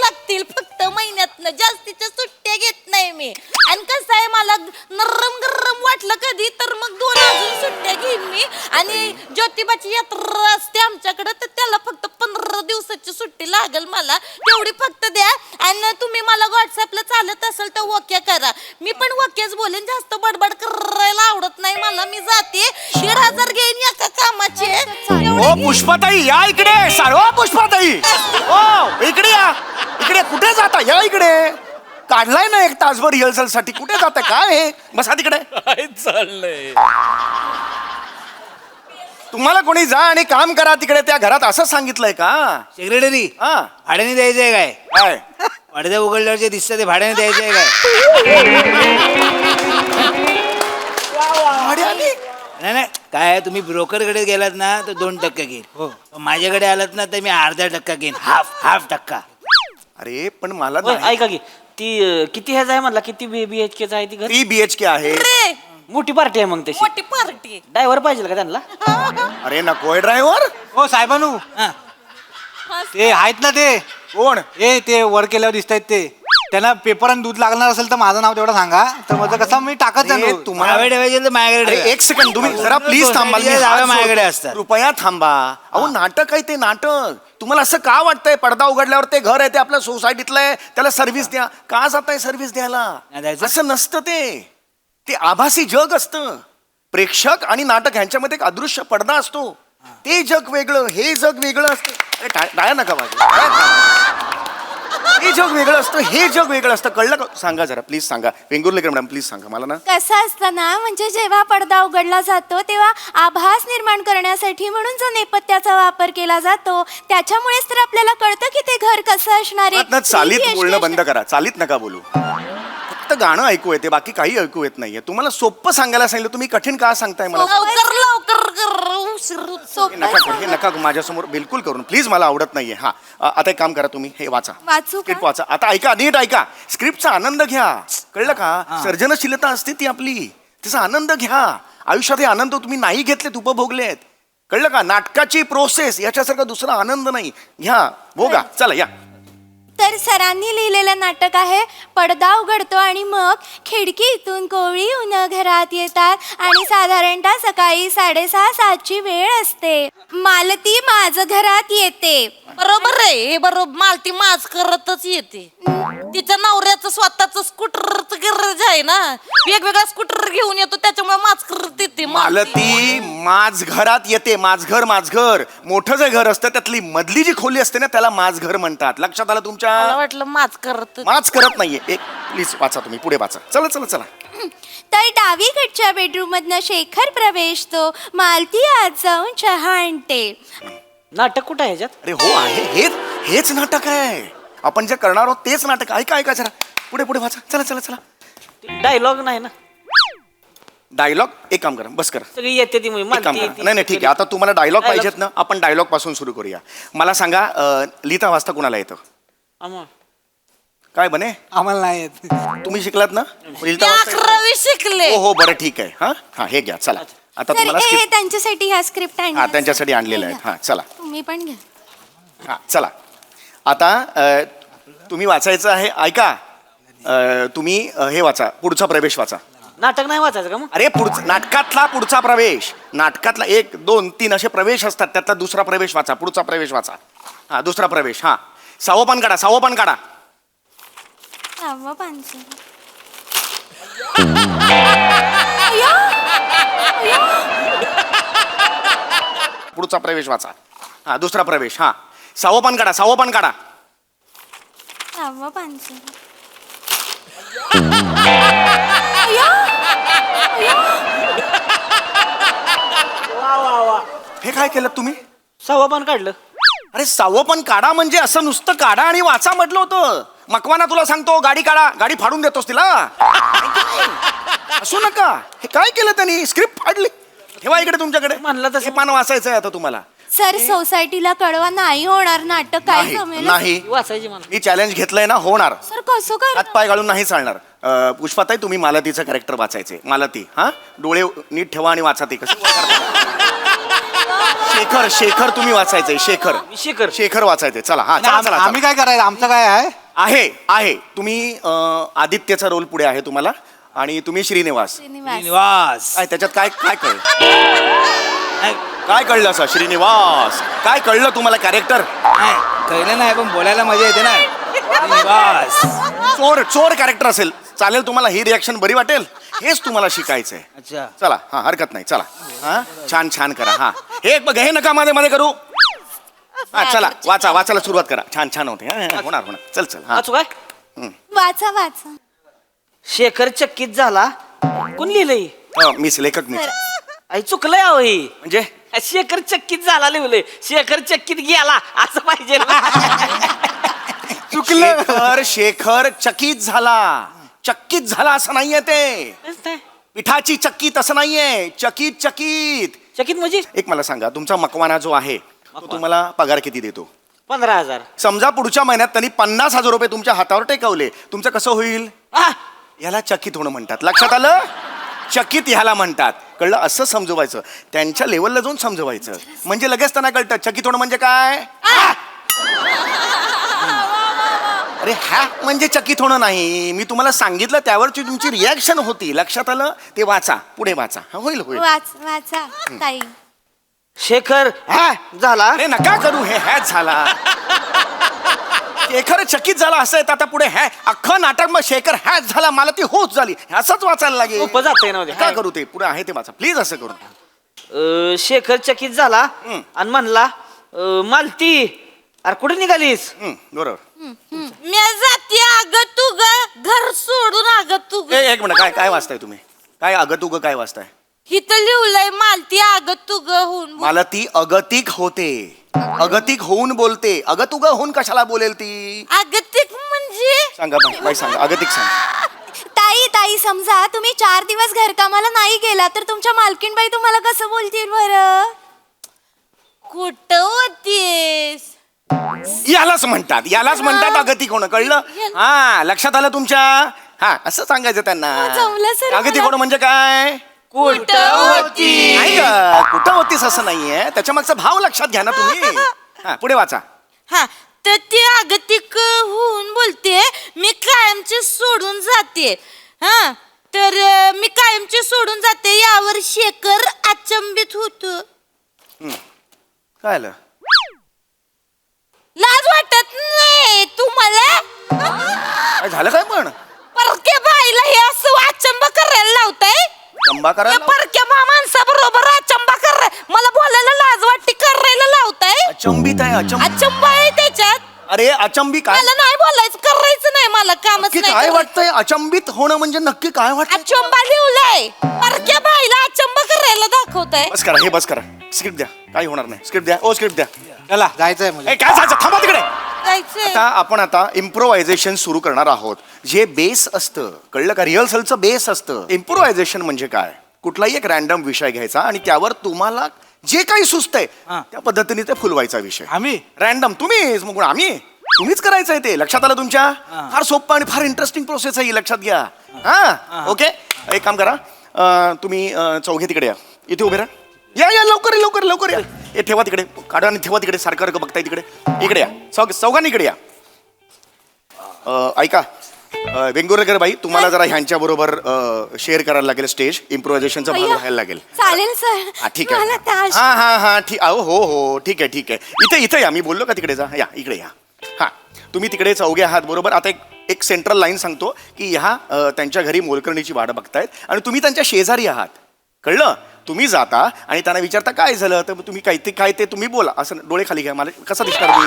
लागतील फक्त महिन्यातनं. जास्तीच्या सुट्ट्या घेत नाही मी. आणि कसं आहे मला नरम गरम वाटलं कधी तर मग 2 अजून सुट्ट्या घेईन मी. आणि ज्योतिबाची यात्रा असते आमच्याकडे तर त्याला फक्त 15 दिवसाची सुट्टी लागेल मला. तेवढी फक्त द्या. आणि तुम्ही मला व्हॉट्सअपला चालत असेल तर ओके करा. मी पण ओकेच बोलेन. जास्त बडबड करायला आवडत नाही मला. मी जाते. 1,500 घेईन एका कामाचे. ओ पुष्पाताई या इकडे. सारवा पुष्पाताई. ओ इकडे या. इकडे कुठे जाता? या इकडे. काढलाय ना 1 तासभर रिहर्सल साठी. कुठे जाता? काय हे? बसा तिकडे. काय चाललंय? तुम्हाला कोणी जा आणि काम करा तिकडे. त्या घरात असं सांगितलंय का? सेक्रेटरी हा भाड्याने द्यायचंय काय? काय? पडद्या उघडल्यावर जे दिसतं ते भाड्याने द्यायचंय काय? भाड्याने? नाही नाही काय आहे, तुम्ही ब्रोकरकडे गेलात ना तर 2% घेईन. हो माझ्याकडे आलात ना तर मी अर्धा टक्का घेईन. हाफ टक्का. अरे पण मला होय, ऐका की ती किती ह्याच आहे म्हणला? किती BHKचं आहे ती घर? 3 BHK आहे. मोठी पार्टी आहे मग तशी. मोठी पार्टी. ड्रायव्हर पाहिजे का त्यांना? अरे नकोय ड्रायव्हर. हो साहेबानू ते आहेत ना ते कोण? ते वर केल्यावर दिसत आहेत ते. त्यांना पेपर आणि दूध लागणार असेल तर माझं नाव तेवढं सांगा. तर माझं कसं मी टाकत अरे, जातो. तुम्हाला- नावे ठेवायचे तर माझ्याकडे अरे ठेवा. एक सेकंड तुम्ही जरा प्लीज थांबा. सोसायटीच्या जागा माझ्याकडे असतात. कृपया थांबा. अहो नाटक आहे ते नाटक. तुम्हाला असं का वाटतंय पडदा उघडल्यावर ते घर आहे ते आपल्या सोसायटीतलं आहे त्याला सर्व्हिस द्या? का जाताय सर्व्हिस द्यायला? नाही द्यायचं. असं नसतं ते आभासी जग असतं. प्रेक्षक आणि नाटक ह्यांच्यामध्ये एक अदृश्य पडदा असतो. ते जग वेगळं हे जग वेगळं असतं. अरे टाळ्या नका वाजवू. हे जग वेगळं असतं हे जग वेगळं असतं. कळलं का? सांगा जरा प्लीज सांगा. वेंगुर्लेकर मॅडम प्लीज सांगा मला ना. कसं असतं ना म्हणजे जेव्हा पडदा उघडला जातो तेव्हा आभास निर्माण करण्यासाठी म्हणून जो नेपथ्याचा वापर केला जातो त्याच्यामुळेच तर आपल्याला कळतं की ते घर कसं असणार आहे. ना चालीत बोलणं बंद करा. चालीत नका बोलू. फक्त गाणं ऐकू येते बाकी काही ऐकू येत नाहीये. तुम्हाला सोपं सांगायला सांगितलं तुम्ही कठीण का सांगताय मला? लवकर लवकर कर, उशीर सोपं नका करू, हे नका माझ्यासमोर बिलकुल करून प्लीज. मला आवडत नाहीये. हा आता एक काम करा तुम्ही हे वाचा. वाचू का? स्क्रिप्ट वाचा. आता ऐका नीट ऐका. स्क्रिप्टचा आनंद घ्या. कळलं का? सर्जनशीलता असते ती आपली. त्याचा आनंद घ्या. आयुष्यात हे आनंद तुम्ही नाही घेतलेत उपभोगलेत. कळलं का? नाटकाची प्रोसेस याच्यासारखा दुसरा आनंद नाही. घ्या भोगा. चला या. तर सरांनी लिहिलेलं नाटक आहे पडदा उघडतो आणि मग खिडकीतून कोवळी उन्ह घरात येतात आणि साधारणतः सकाळी 6:30-7ची वेळ असते. मालती माझ घरात येते. बरोबर आहे हे बरोबर. मालती माज करतच येते. तिच्या नवऱ्याचं स्वतःच स्कूटरचं गॅरेज आहे ना. वेगवेगळा स्कूटर घेऊन येतो त्याच्यामुळे माज करत येते मालती माझ घरात येते. माझघर माझघर मोठं जे घर असतं त्यातली मधली जी खोली असते ना त्याला माझघर म्हणतात. लक्षात आलं तुमच्या? मला वाटलं माज करत. माच करत नाहीये. एक प्लीज वाचा तुम्ही पुढे वाचा. चला चला चला. तर डावीकडच्या बेडरूम मधनं शेखर प्रवेशतो. मालती आत जाऊन चहा आणते. नाटक कुठं आहे ह्याच्यात? अरे हो आहे हेच नाटक आहे. आपण जे करणार आहोत तेच नाटक. ऐका ऐका जरा पुढे पुढे वाचा. चला चला चला. डायलॉग नाही ना. डायलॉग एक काम करा. बस करा. सगळी येते ती एक काम करा. नाही नाही ठीक आहे. आता तुम्हाला डायलॉग पाहिजेत ना. आपण डायलॉग पासून सुरू करूया. मला सांगा लिहिता वाचता कुणाला येतं? काय बने? आम्हाला नाही येत. तुम्ही शिकलात ना लिहिता वाचता? 11वी शिकले. हो हो बरं ठीक आहे. हा हा हे घ्या चला. आता सर तुम्हाला हे script- त्यांच्यासाठी ह्या स्क्रिप्ट हा त्यांच्यासाठी आणलेलं आहे हा चला तुम्ही पण घ्या. हा चला आता तुम्ही वाचायचं आहे ऐका तुम्ही हे वाचा पुढचा प्रवेश वाचा. नाटक नाही वाचायचं का मग? अरे पुढचा नाटकातला पुढचा प्रवेश नाटकातला 1 2 3 असे प्रवेश असतात त्यातला दुसरा प्रवेश वाचा पुढचा प्रवेश वाचा. हा दुसरा प्रवेश हा सावपान काढा सहावं पानसं. पुढचा प्रवेश वाचा. हा दुसरा प्रवेश हा सावपान काढा सहावं पानसं. हे काय केलं तुम्ही? सहावं पण काढलं. अरे सावपान काढा म्हणजे असं नुसतं काढा आणि वाचा म्हटलं होतं. मकवाना तुला सांगतो गाडी काढा गाडी फाडून देतोस तिला असू नका. हे काय केलं त्यांनी स्क्रिप्ट फाडली. ठेवा इकडे तुमच्याकडे म्हणलं तसं. हे पान वाचायचं आहे आता तुम्हाला. सर सोसायटीला कळवा नाही होणार नाटक काय नाही जमेल नाही वाचायची मला. मी चॅलेंज घेतलंय ना होणार. सर कसं कर हात पाय घालून नाही चालणार. पुष्पाताई तुम्ही मालतीचं कॅरेक्टर वाचायचे. मालती हा डोळे नीट ठेवा आणि वाचा ते कसं. शेखर तुम्ही वाचायचंय. शेखर वाचायचंय. चला हा चला चला आम्ही काय करायचं आमचं काय आहे आहे तुम्ही आदित्यचा रोल पुढे आहे तुम्हाला आणि तुम्ही श्रीनिवास. श्रीनिवास काय त्याच्यात काय काय कळलं काय कळलं असं श्रीनिवास काय कळलं तुम्हाला कॅरेक्टर. नाही, कळलं नाही पण बोलायला मजा येते ना. श्रीनिवास चोर कॅरेक्टर असेल चालेल तुम्हाला. ही रिॲक्शन बरी वाटेल. हेच तुम्हाला शिकायचंय. अच्छा चला हा हरकत नाही. चला हा छान करा. हा हे बघ हे नका मध्ये करू. हा चला वाचायला सुरुवात करा. छान होते. होणार चल हा वाचू काय? वाचा शेखर चक्कीत झाला. कोण लिहिलंय? मीच लेखक मी. आई चुकलंय अहो ही. म्हणजे शेखर चक्कीत झाला लिहिलंय. शेखर चक्कीत गेला असं पाहिजे ना. शेखर चकित झाला असं नाहीये ते. पिठाची चक्की तसं नाहीये. चकित चकित म्हणजे एक मला सांगा तुमचा मकवाना जो आहे तो तुम्हाला पगार किती देतो? 15,000. समजा पुढच्या महिन्यात त्यांनी 50,000 रुपये तुमच्या हातावर टेकवले तुमचं कसं होईल? याला चकित होणं म्हणतात. लक्षात आलं? चकित ह्याला म्हणतात. कळलं? असं समजवायचं त्यांच्या लेवलला जाऊन समजवायचं म्हणजे लगेच त्यांना कळतं चकित होणं म्हणजे काय. अरे हा म्हणजे चकित होणं नाही. मी तुम्हाला सांगितलं त्यावरची तुमची रिॲक्शन होती. लक्षात आलं? ते वाचा पुढे वाचा. होईल वाचा ताई. शेखर झाला. अरे नका करू हे हॅच झाला. शेखर चकित झाला असं आहे आता पुढे हॅ अख्खं नाटक मग शेखर हॅच झाला मला ती होच झाली असंच वाचायला लागेल. सोपं जातंय ना. काय करू ते पुढे आहे ते वाचा प्लीज. असं करू शेखर चकित झाला आणि म्हणला मालती अरे कुठे निघालीस? बरोबर. मी जाते अगं तू ग घर सोडून अगं तू ग. एक मिनिट काय वाचताय तुम्ही? काय अगतुग काय वाचताय? इथं लिहिलंय मालती अगं तू ग होऊन. मला ती अगतिक होते. अगतिक होऊन बोलते. अगतुग होऊन कशाला बोलेल ती? अगतिक म्हणजे सांगा बाई सांगा अगतिक सांगा. ताई समजा तुम्ही 4 दिवस घरकामाला नाही गेला तर तुमच्या मालकीणबाई तुम्हाला कसं बोलतील बरं? कुठं होतीस? यालाच म्हणतात अगतिक होणं. कळलं? हा लक्षात आलं तुमच्या? हा असं सांगायचं त्यांना. जमलं सर अगतिक मला. होणं म्हणजे काय? कुठं होती? नाही ग कुठं होतीस असं नाहीये. त्याच्या मागचा भाव लक्षात घ्या ना तुम्ही. हा पुढे वाचा. हा तर ते अगतिक होऊन बोलते मी कायमचे सोडून जाते. हा तर मी कायमचे सोडून जाते यावर शेखर अचंबित होतो. काय आलं? लाज वाटत नाही तुम्हाला? काय झालं काय पण? परक्या बाईला हे असं अचंब करायला लावताय? चंबा करायला? परक्या माणसाबरोबर अचंबा मला बोलायला लाज वाटते करायला लावताय? अचंबित आहे अचंब आहे त्याच्यात. अरे अचंबी काय? मला नाही बोलायचं करायचं नाही मला कामच नक्की नाही काय करायचं. वाटतंय? अचंबित होणं म्हणजे नक्की काय वाटतंय? अचंबा लिवलाय. परक्या बाईला अचंबा करायला दाखवताय. बस करा स्क्रिप्ट द्या. काही होणार नाही. स्क्रिप्ट द्या. स्क्रिप्ट द्या. चला जायचंय म्हणजे. ए, काय जायचं? थांबा तिकडे. जायचंय. आपण आता इम्प्रोव्हायझेशन सुरू करणार आहोत. जे बेस असतं कळलं का? रिहर्सलचं बेस असतं. इम्प्रोव्हायझेशन म्हणजे काय? कुठलाही एक रॅन्डम विषय घ्यायचा आणि त्यावर तुम्हाला जे काही सुचतंय त्या पद्धतीने ते फुलवायचा विषय. आम्ही रॅन्डम तुम्हीच मग तुम्हीच करायचंय ते. लक्षात आलं तुमच्या? फार सोपं आणि फार इंटरेस्टिंग प्रोसेस आहे ही. लक्षात घ्या. हा ओके. एक काम करा तुम्ही चौघे तिकडे या. इथे उभे राहा. या लवकर लवकर लवकर या. हे ठेवा तिकडे, काढा आणि ठेवा तिकडे. सारखं बघताय तिकडे. इकडे या, चौघांनी इकडे या. ऐका वेंगुर्लेकर बाई, तुम्हाला जरा ह्यांच्या बरोबर शेअर करायला लागेल स्टेज. इम्प्रोव्हायझेशनचा भाग अय्या. व्हायला लागेल. चालेल सर. हा ठीक आहे. मला ताश- हा ठीक. हो ठीक आहे ठीक आहे. इथे या, मी बोललो का तिकडे जा. या इकडे या. हा तुम्ही तिकडे चौघे आहात बरोबर. आता एक सेंट्रल लाईन सांगतो की ह्या त्यांच्या घरी मोलकरणीची वाट बघतायत आणि तुम्ही त्यांच्या शेजारी आहात. कळलं? तुम्ही जाता आणि त्यांना विचारता काय झालं, तर तुम्ही काय ते तुम्ही बोला. असं डोळे खाली घ्या. मला कसं दिसणार मी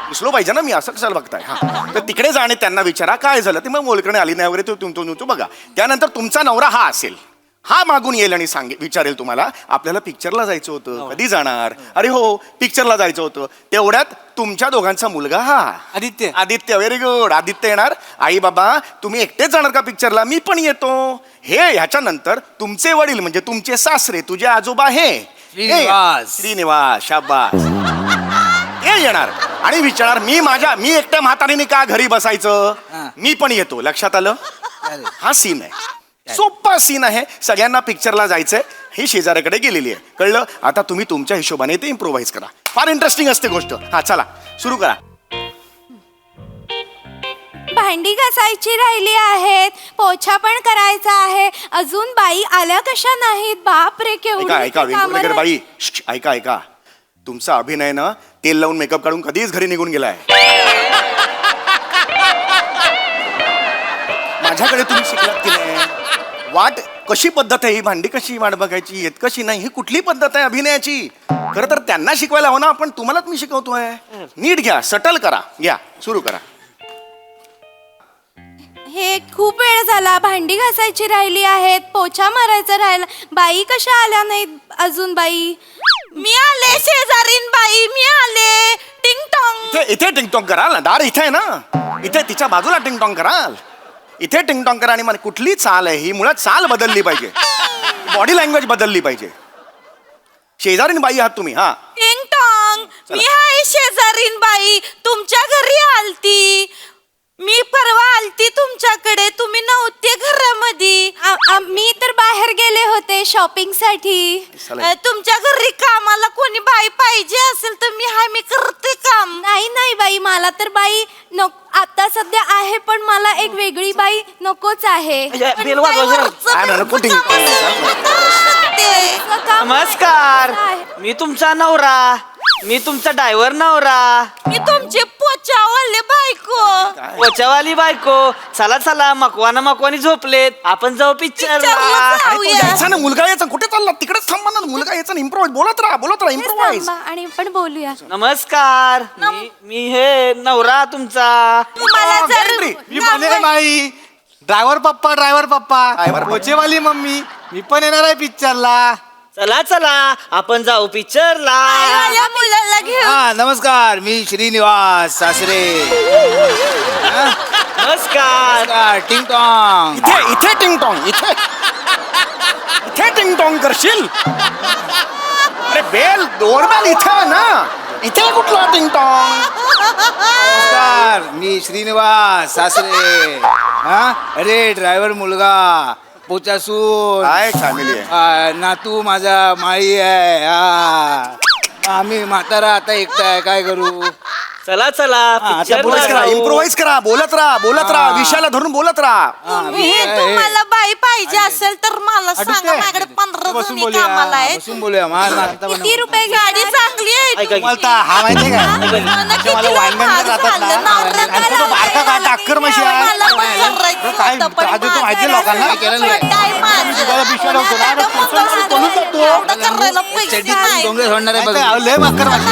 दिसलो पाहिजे ना, मी असं कशाला बघताय. हा तर तिकडे जा आणि त्यांना विचारा काय झालं ते. मग मोलकरणी आली नाही वगैरे तो बघा. त्यानंतर तुमचा नवरा हा असेल, हा मागून येईल आणि विचारेल तुम्हाला आपल्याला पिक्चरला जायचं होतं, कधी जाणार. अरे हो पिक्चरला जायचं होतं. तेवढ्यात तुमच्या दोघांचा मुलगा हा आदित्य व्हेरी गुड. आदित्य येणार. आई बाबा तुम्ही एकटेच जाणार का पिक्चरला, मी पण येतो. हे ह्याच्यानंतर तुमचे वडील म्हणजे तुमचे सासरे, तुझे आजोबा हे श्रीनिवास शाबास हे येणार आणि विचारणार मी एकट्या म्हातारीने का घरी बसायचं, मी पण येतो. लक्षात आलं? हा सीन आहे, सोपा सीन आहे. सगळ्यांना पिक्चरला जायचंय. ही शेजाऱ्याकडे गेलेली आहे. कळलं? आता तुम्ही तुमच्या हिशोबाने ते इम्प्रोव्हाइज करा. फार इंटरेस्टिंग असते गोष्ट. हा चला सुरू करा. भांडी घासायची राहिली आहेत, पोछा पण करायचा आहे. अजून बाई आल्या कशा नाहीत. बाप रे केवढी ऐका कामं वेंगुर्लेकर बाई, ऐका तुमचा अभिनय ना तेल लावून मेकअप काढून कधीच घरी निघून गेलाय. माझ्याकडे तुम्ही शिकलात की नाही? वाट कशी पद्धत आहे ही, भांडी कशी वाट बघायची, येत कशी नाही, ही कुठली पद्धत आहे अभिनयाची? खरं तर त्यांना शिकवायला हवं ना आपण. तुम्हालाच मी शिकवतोय. नीट घ्या, सटल करा. घ्या सुरू करा. हे खूप वेळ झाला. भांडी घासायची राहिली आहेत, पोछा मारायचा राहिला. बाई कशा आल्या नाहीत अजून. बाई मी आले शेजारीन बाई, मी आले. टिंग टॉंग. इथे टिंगटॉंग कराल ना, दार इथे आहे ना. इथे तिच्या बाजूला टिंगटॉंग कराल. इथे टिंगटॉंग करा. आणि मला कुठली चाल आहे ही, मुळात चाल बदलली पाहिजे, बॉडी लँग्वेज बदलली पाहिजे. शेजारीन बाई आहात तुम्ही. हा टिंग टॉंग. मी आहे शेजारीन बाई, तुमच्या घरी आलती. मी परवा आलती तुमच्याकडे, तुम्ही नव्हते घरामध्ये. मी तर बाहेर गेले होते शॉपिंग साठी. तुमच्या घरी कामाला कोणी बाई पाहिजे असेल तर मी करते काम. नाही बाई, मला तर बाई आता सध्या आहे, पण मला एक वेगळी बाई नकोच आहे. बेल वाजवा जरा. नको नमस्कार. मी तुमचा नवरा, मी तुमचा ड्रायव्हर नवरा, मी तुमचे पोचावले बायको. पोचावाली बायको. चला मकवानी झोपलेत, आपण जाऊ पिक्चरला. यायचा ना मुलगा यायचा. कुठे चालला? तिकडेच थांबा ना. मुलगा यायचा. इम्प्रोव्हाइज बोलत राहा इम्प्रोव्हाइज. आणि पण बोलूया. नमस्कार. मी हे नवरा तुमचा. तुम्हाला जर मी बने बाई, ड्रायव्हर पप्पा पोचेवाली मम्मी, मी पण येणार आहे पिक्चरला. चला आपण जाऊ पिक्चरला. आईवाल्या मुलाला घेऊन. हा नमस्कार, मी श्रीनिवास सासरे. नमस्कार. टिंग टॉंग. इथे टिंगटॉंग. इथे टिंगटॉंग करशील. अरे बेल डोरबेल इथे आहे ना. इथे कुठला टिंगटॉंग? नमस्कार, मी श्रीनिवास सासरे. हा अरे ड्रायव्हर मुलगा, पोचासून काय फॅमिली आहे? नातू माझा माळी आहे. आम्ही म्हातारा आता एकटा आहे, काय करू. चला इम्प्रोव्हाइज करा. बोलत राहा. विषयाला धरून बोलत राहा. तुम्हाला बाई पाहिजे असेल तर मला सांगा. माझ्याकडे 15 जणी कामाला आहेत. बसून बोलूया. किती रुपये गाडी चांगली आहे. हा माहिती का, मला वाईनगंज राहतात ना, आणि तो बारका का टाक्कर म्हशी आहे. काय आधी तो माहिती लोकांना डोंगरे सोडणार आहे बघ. लय बाकर म्हशी.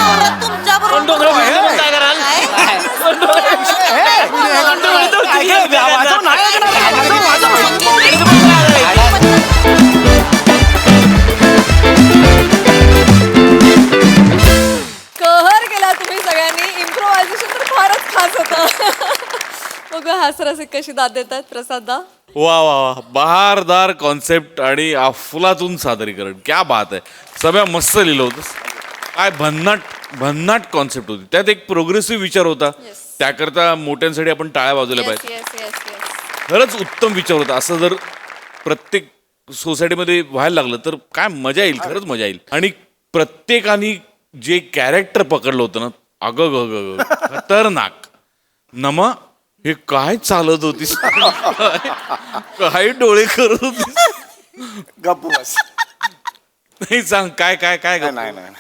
कहर केला तुम्ही सगळ्यांनी. इम्प्रोव्हायझेशन तर फारच खास होतं. बघा हास्यरसिक कशी दाद देतात प्रसाददा. वा बहारदार कॉन्सेप्ट आणि अफलातून सादरीकरण. क्या बात आहे. सगळ्या मस्त लिहिलं होतं. काय भन्नाट कॉन्सेप्ट होती. त्यात एक प्रोग्रेसिव्ह विचार होता. त्याकरता मोठ्यांसाठी आपण टाळ्या वाजवल्या पाहिजे. खरंच उत्तम विचार होता. असं जर प्रत्येक सोसायटीमध्ये व्हायला लागलं तर काय मजा येईल, खरंच मजा येईल. आणि प्रत्येकाने जे कॅरेक्टर पकडलं होतं ना, अगं ग ग ग, खतरनाक. नमा हे काय चालत होतीस, काय डोळे करत होतीस. गप्प बस. नाही सांग काय काय काय नाही नाही नाही.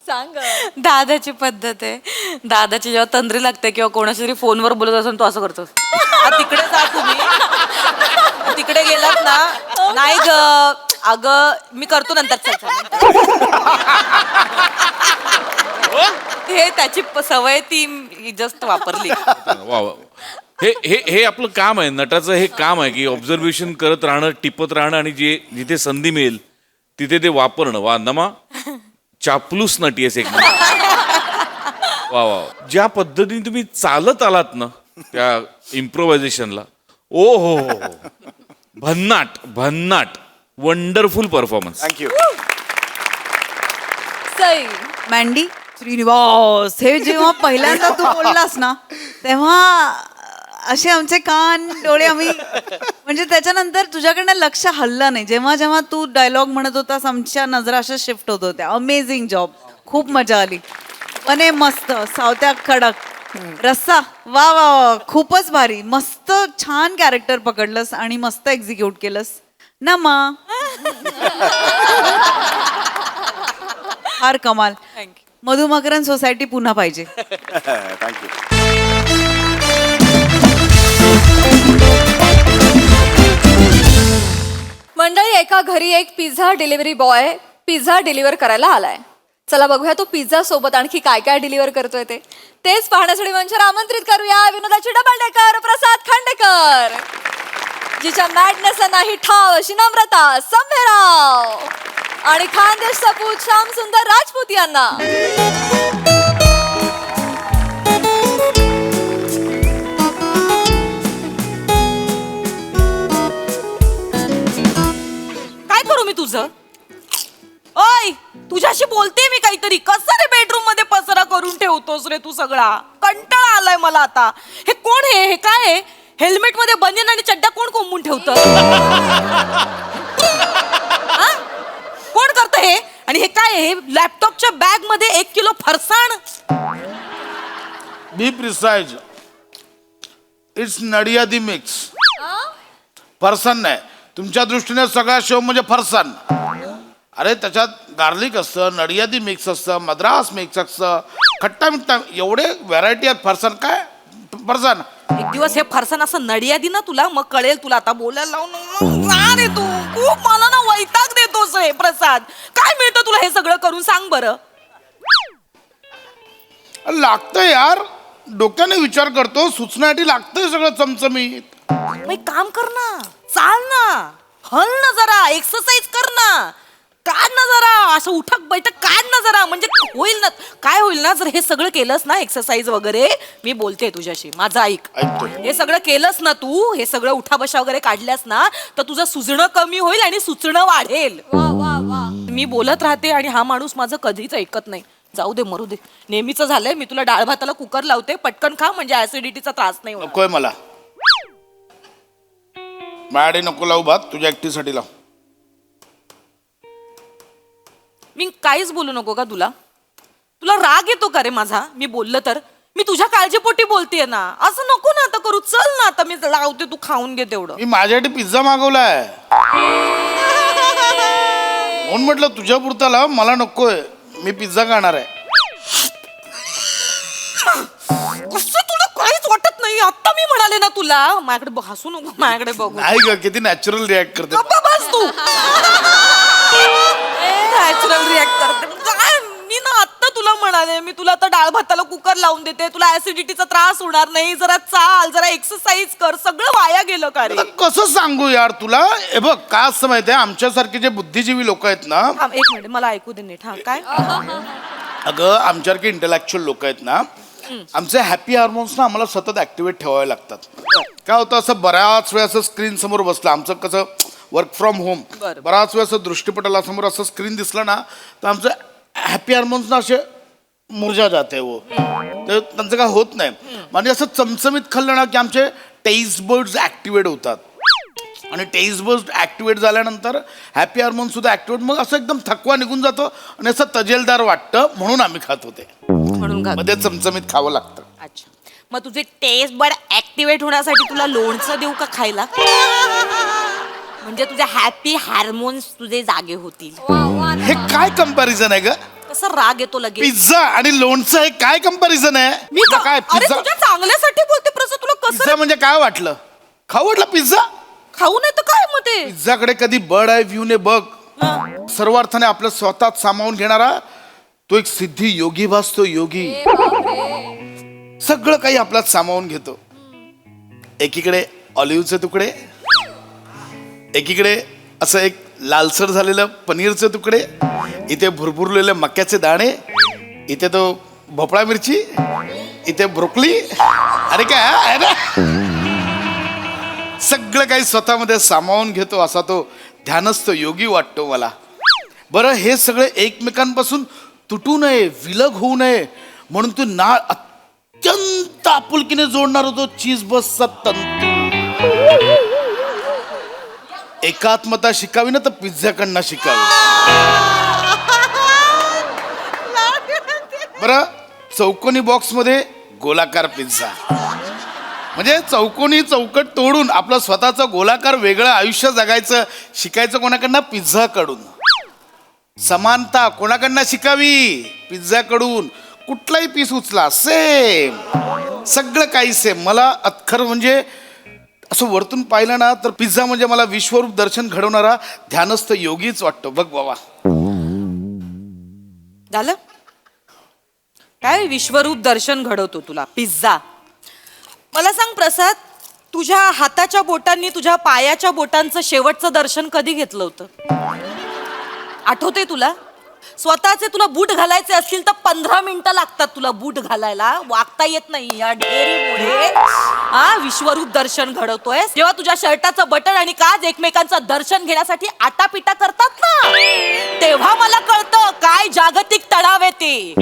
सांग दादाची पद्धत आहे. दादाची जेव्हा तंद्री लागते किंवा कोणाशी तरी फोनवर बोलत असेल तो असं करतो. तिकडे जा तुम्ही, तिकडे गेलात ना. नाही ग अगं मी करतो नंतर. चल, चल. हे त्याची सवय ती जस्ट वापरली. वा वा. हे हे हे आपलं काम आहे, नटाचं हे काम आहे की ऑब्झर्वेशन करत राहणं, टिपत राहणं आणि जे जिथे संधी मिळेल तिथे ते वापरणं. वा नमा, चापलूस नटी आहेस एक वा वा. ज्या पद्धतीने तुम्ही चालत आलात ना त्या इम्प्रोव्हायझेशनला, ओ हो हो हो, भन्नाट भन्नाट, वंडरफुल परफॉर्मन्स. थँक्यू. सई मँडी श्रीनिवास हे जेव्हा पहिल्यांदा तू बोललास ना तेव्हा असे आमचे कान डोळे आम्ही म्हणजे त्याच्यानंतर तुझ्याकडनं लक्ष हललं नाही. जेव्हा जेव्हा तू डायलॉग म्हणत होतास आमच्या नजरा अशा शिफ्ट होत होत्या. अमेझिंग जॉब, खूप मजा आली. मने मस्त, सावत्या कडक, रस्सा वा वा वा, खूपच भारी. मस्त छान कॅरेक्टर पकडलंस आणि मस्त एक्झिक्यूट केलंस ना मा. फार कमाल. मधुमकरन सोसायटी पुन्हा पाहिजे. थँक्यू. मंडळी, एका घरी एक pizza delivery boy pizza deliver करायला आलाय. चला बघूया तो पिझ्झा सोबत आणखी काय काय डिलिव्हर करतोय तेच पाहण्यासाठी मंचावर आमंत्रित करूया विनोदाची डबल डेकर प्रसाद खांडेकर, जिच्या मॅडनेसला नाही ठाव अशी नम्रता संभेराव आणि खानदेश सपूत श्याम सुंदर राजपूत यांना. काय करू मी तुझं? ओय तुझ्याशी बोलते मी काहीतरी. कसं रे बेडरूम मध्ये पसरा करून ठेवतोस रे तू सगळा? कंटाळा आलाय मला आता. हे कोण आहे? हे काय आहे? हेल्मेट मध्ये बनियन आणि चड्डा कोण कोंबून ठेवतं? हा? कोण करतं हे? आणि हे काय आहे? लॅपटॉपच्या बॅग मध्ये 1 किलो फरसाण. Be precise, it's Nadiadi mix. फरसाण नाही, तुमच्या दृष्टीने सगळा शो म्हणजे फरसाण. अरे त्याच्यात गार्लिक असतं, नडियादी मिक्स असतं, मद्रास मिक्स असतं, खट्टा मिठ्ठा, एवढे व्हरायटी आहेत. फरसाण काय फरसाण. एक दिवस हे फरसाण असं नडियादी ना तुला, मग कळेल तुला. आता बोलायला लावून जा रे तू. खूप मला ना वैताग देतोस हे प्रसाद. काय मिळतं तुला हे सगळं करून? सांग बरं. लागतं यार, डोक्याने विचार करतो, सुचण्यासाठी लागतंय सगळं चमचमीत. मग एक काम कर ना, चाल ना, हल ना जरा, एक्सरसाइज कर ना, काढ ना जरा, असं उठक बैठक काढ ना जरा, म्हणजे होईल ना. काय होईल ना जर हे सगळं केलंस ना, एक्सरसाइज वगैरे, मी बोलते तुझ्याशी, माझं ऐक. हे सगळं केलंस ना तू, हे सगळं उठा बशा वगैरे काढल्यास ना, तर तुझं सुजणं कमी होईल आणि सुचणं वाढेल. मी बोलत राहते आणि हा माणूस माझं कधीच ऐकत नाही. जाऊ दे, मरू दे, नेहमीच झालंय. मी तुला डाळ भाताला कुकर लावते, पटकन खा, म्हणजे ऍसिडिटीचा त्रास नाही होणार. नकोय मला, माझ्याकडे नको लावू भात, तुझ्या एकटीसाठी लाव. मी काहीच बोलू नको का तुला? तुला राग येतो का रे माझा मी बोललं तर? मी तुझ्या काळजीपोटी बोलतेय ना, असं नको ना आता करू. चल ना आता, मी लावते, तू खाऊन घे तेवढं. मी माझ्यासाठी पिझ्झा मागवलाय म्हणून म्हटलं तुझ्या पुरता लाव, मला नकोय, मी पिझ्झा खाणार आहे. कसं तुला काहीच वाटत नाही? आता मी म्हणाले ना तुला, माझ्याकडे हसू नको, माझ्याकडे बघू. नाही ग, किती नॅचरल रिॲक्ट करते. गप्पा बस तू. नॅचरल रिॲक्ट करते काय? मी ना आत्ता तुला म्हणाले, मी तुला आता डाळ भाताला कुकर लावून देते, तुला ऍसिडिटीचा त्रास होणार नाही. जरा चाल, जरा एक्सरसाइज कर. सगळं वाया गेलं का रे? आता कसं सांगू यार तुला? हे बघ काय असं माहितीये, आमच्यासारखे जे बुद्धिजीवी लोक आहेत ना, थांब, एक मिनिट, मला ऐकू दे नीट. हा काय? अगं आमच्यासारखे इंटेलेक्च्युअल लोक आहेत ना, आमचे हॅपी हार्मोन्स ना आम्हाला सतत ऍक्टिव्हेट ठेवावे लागतात. काय होतं, असं बऱ्याच वेळ असं स्क्रीन समोर बसलं, आमचं कसं वर्क फ्रॉम होम, बराच वेळ असं दृष्टीपटलासमोर असं स्क्रीन दिसलं ना, तर आमचं हॅपी हार्मोन्स ना असे मुरझा जाते वो, तर त्यांचं काय होत नाही. म्हणजे असं चमचमीत खाल्लं ना की आमचे टेस्ट बर्ड्स ऍक्टिव्हेट होतात. आणि टेस्ट बस्ट ऍक्टिवेट झाल्यानंतर हॅपी हार्मोन सुद्धा ऍक्टिवेट, मग असं एकदम थकवा निघून जातो आणि असं तजेलदार वाटतं, म्हणून आम्ही खात होते. म्हणून खात. मध्ये चमचमीत खावं लागतं. अच्छा, मग तुझे टेस्ट बड ऍक्टिवेट होण्यासाठी तुला लोणचं देऊ का खायला? म्हणजे तुझे हॅपी हार्मोन्स तुझे जागे होतील. हे काय कंपॅरिझन आहे ग? कसं राग येतो लगेच. पिझ्झा आणि लोणचं हे काय कंपॅरिझन आहे? मी तुला काय अरे पिझ्झा? तुझ्या चांगल्यासाठी बोलते प्रसाद, तुला कसं पिझ्झा म्हणजे काय वाटलं? खाऊ वाटलं पिझ्झा? खाऊ नाही तर काय मग ते? पिझ्झाकडे कधी बर्ड आहे व्ह्यू ने बघ. सर्व अर्थाने आपलं स्वतःत सामावून घेणारा तो एक सिद्धी योगी भासतो, योगी. सगळं काही आपल्यात सामावून घेतो. एकीकडे ऑलिव्हचे तुकडे, एकीकडे असं एक लालसर झालेलं पनीरचे तुकडे, इथे भुरभुरलेले मक्याचे दाणे, इथे तो भोपळा मिरची, इथे ब्रोकली. अरे काय आहे ना, सगळं काही स्वतःमध्ये सामावून घेतो असा तो ध्यानस्थ योगी वाटतो मला. बरं, हे सगळे एकमेकांपासून तुटू नये, विलग होऊ नये म्हणून तू ना अत्यंत आपुलकीने जोडणार होतो चीज बसचा तंतू. एकात्मता शिकावी ना तर पिझ्झाकडनं शिकावी. बरं, चौकोनी बॉक्स मध्ये गोलाकार पिझ्झा, म्हणजे चौकोनी चौकट तोडून आपलं स्वतःचं गोलाकार वेगळं आयुष्य जगायचं शिकायचं कोणाकडनं? पिझ्झाकडून. समानता कोणाकडनं शिकावी? पिझ्झाकडून. कुठलाही पीस उचला सेम, सगळं काही सेम. मला अत्खर म्हणजे असं वरतून पाहिलं ना तर पिझ्झा म्हणजे मला विश्वरूप दर्शन घडवणारा ध्यानस्थ योगीच वाटतो बघ बाबा. झालं काय विश्वरूप दर्शन घडवतो तुला पिझ्झा? मला सांग प्रसाद, तुझ्या हाताच्या बोटांनी तुझ्या पायाच्या बोटांचं शेवटचं दर्शन कधी घेतलं होतं? आठवतंय तुला? स्वतःचे तुला बूट घालायचे असतील तर 15 मिनिटं लागतात तुला बूट घालायला, वागता येत नाही या ढेरीमुळे. विश्वरूप दर्शन घडवतोय जेव्हा तुझ्या शर्टाचं बटन आणि काज एकमेकांचं दर्शन घेण्यासाठी आटापिटा करतात ना, तेव्हा मला कळतं काय जागतिक तणाव आहे ते.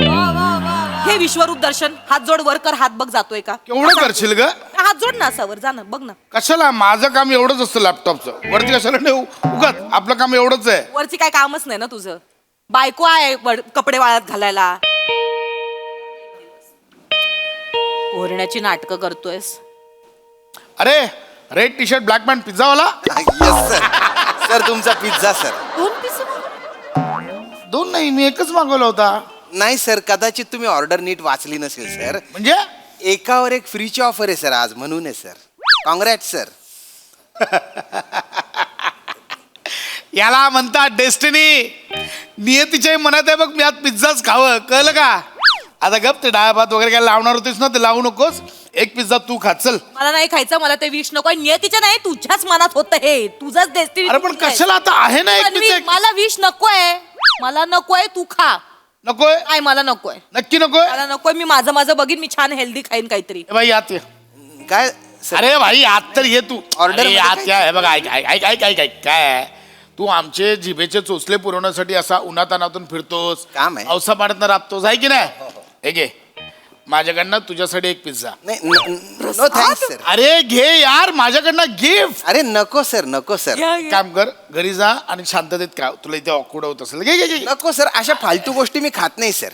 हे विश्वरूप दर्शन. हात जोड वर कर, हात बघ जातोय का? केवढं करशील ग? हात जोड ना असावर, जा ना बघ ना. कशाला? माझं काम एवढंच असतं लॅपटॉपचं, वरती कशाला ठेवू उगाच? आपलं काम एवढंच आहे. वरची काय कामच नाही ना तुझं? बायको आहे कपडे वाळत घालायला, ओरण्याची नाटकं करतोयस. अरे, red T shirt black pant पिझ्झावाला. Yes sir. सर तुमचा पिझ्झा सर. 2 पीस. 2 नाही, मी एकच मागवला होता. नाही सर, कदाचित तुम्ही ऑर्डर नीट वाचली नसेल सर. म्हणजे एकावर एक फ्रीची ऑफर आहे सर आज, म्हणून आहे सर. Congrat sir. याला म्हणतात डेस्टिनी. नियतीच्याही मनात आहे बघ मी आज पिझ्झाच खावं, कळलं का? आता गप, ते डाळ भात वगैरे काय लावणार होतीस ना ते लावू नकोस. एक पिझ्झा तू खा, चल. मला नाही खायचं, मला ते विष नकोय. नियतीचं नाही, तुझ्याच मनात होतं हे, तुझंच डेस्टिनी. अरे पण कशाला? आता आहे ना एक पिझ्झा. मला विष नकोय, मला नकोय, तू खा. नकोय? नाही मला नकोय, नक्की नकोय? मला नकोय. मी माझं माझं बघीन, मी छान हेल्दी खाईन काहीतरी. ए भाई आत ये. काय सर? अरे भाई आत तर ये तू. Order अरे, मध्ये आत काय? या. हे बघ, ऐक ऐक ऐक ऐक ऐक ऐक काय आहे? तू आमचे जिभेचे चोचले पुरवण्यासाठी असा उन्हातानातून फिरतोस, काम आहे. औसा पाण्यात राबतोस, आहे की नाही? हे घे, माझ्याकडनं तुझ्यासाठी एक पिझ्झा. नाही, नो थँक्स सर. अरे घे यार, माझ्याकडनं गिफ्ट. अरे नको सर, नको सर. काम कर, घरी जा आणि शांततेत का तुला इथे ऑकवर्ड होत असेल. घे घे घे. नको सर, अशा फालतू गोष्टी मी खात नाही सर.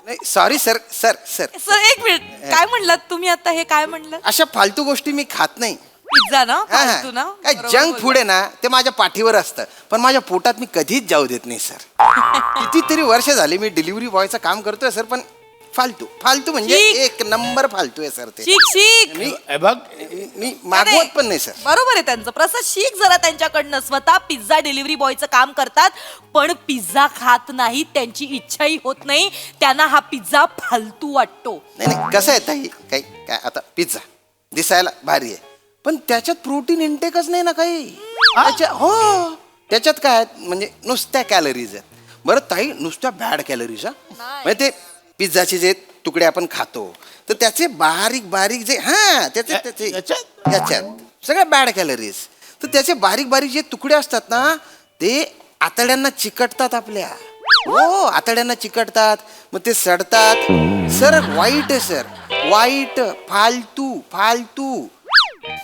नाही sorry sir. Sir sir sir एक मिनिट, काय म्हणलात तुम्ही आता? हे काय म्हणलं? अशा फालतू गोष्टी मी खात नाही. पिझ्झा ना? हा, हा. फालतू ना? काय बरोबर जंक बोलला. फूड आहे ना ते माझ्या पाठीवर असतं, पण माझ्या पोटात मी कधीच जाऊ देत नाही सर. कितीतरी वर्ष झाली मी डिलिव्हरी बॉयचं काम करतोय सर, पण फालतू फालतू म्हणजे शीख. एक नंबर फालतू आहे सर ते. शिक शिक. मी हे बघ, मी मागवत पण नाही सर. बरोबर आहे त्यांचं. प्रसाद शिक जरा त्यांच्याकडनं. स्वतः पिझ्झा डिलिव्हरी बॉयचं काम करतात पण पिझ्झा खात नाही, त्यांची इच्छाही होत नाही, त्यांना हा पिझ्झा फालतू वाटतो. नाही नाही, कसं आहे ताई, काही काय आता पिझ्झा दिसायला भारी आहे पण त्याच्यात प्रोटीन इंटेकच नाही ना काही. हो, त्याच्यात काय आहे, म्हणजे नुसत्या कॅलरीज आहेत. बरं ताई, नुसत्या बॅड कॅलरीज. म्हणजे ते पिझ्झाचे जे तुकडे आपण खातो तर त्याचे बारीक बारीक जे त्याचे याच्यात सगळ्या बॅड कॅलरीज. तर त्याचे बारीक बारीक जे तुकडे असतात ना ते आतड्यांना चिकटतात आपल्या. हो, आतड्यांना चिकटतात, मग ते सडतात सर. वाईट आहे सर. वाईट, फालतू फालतू.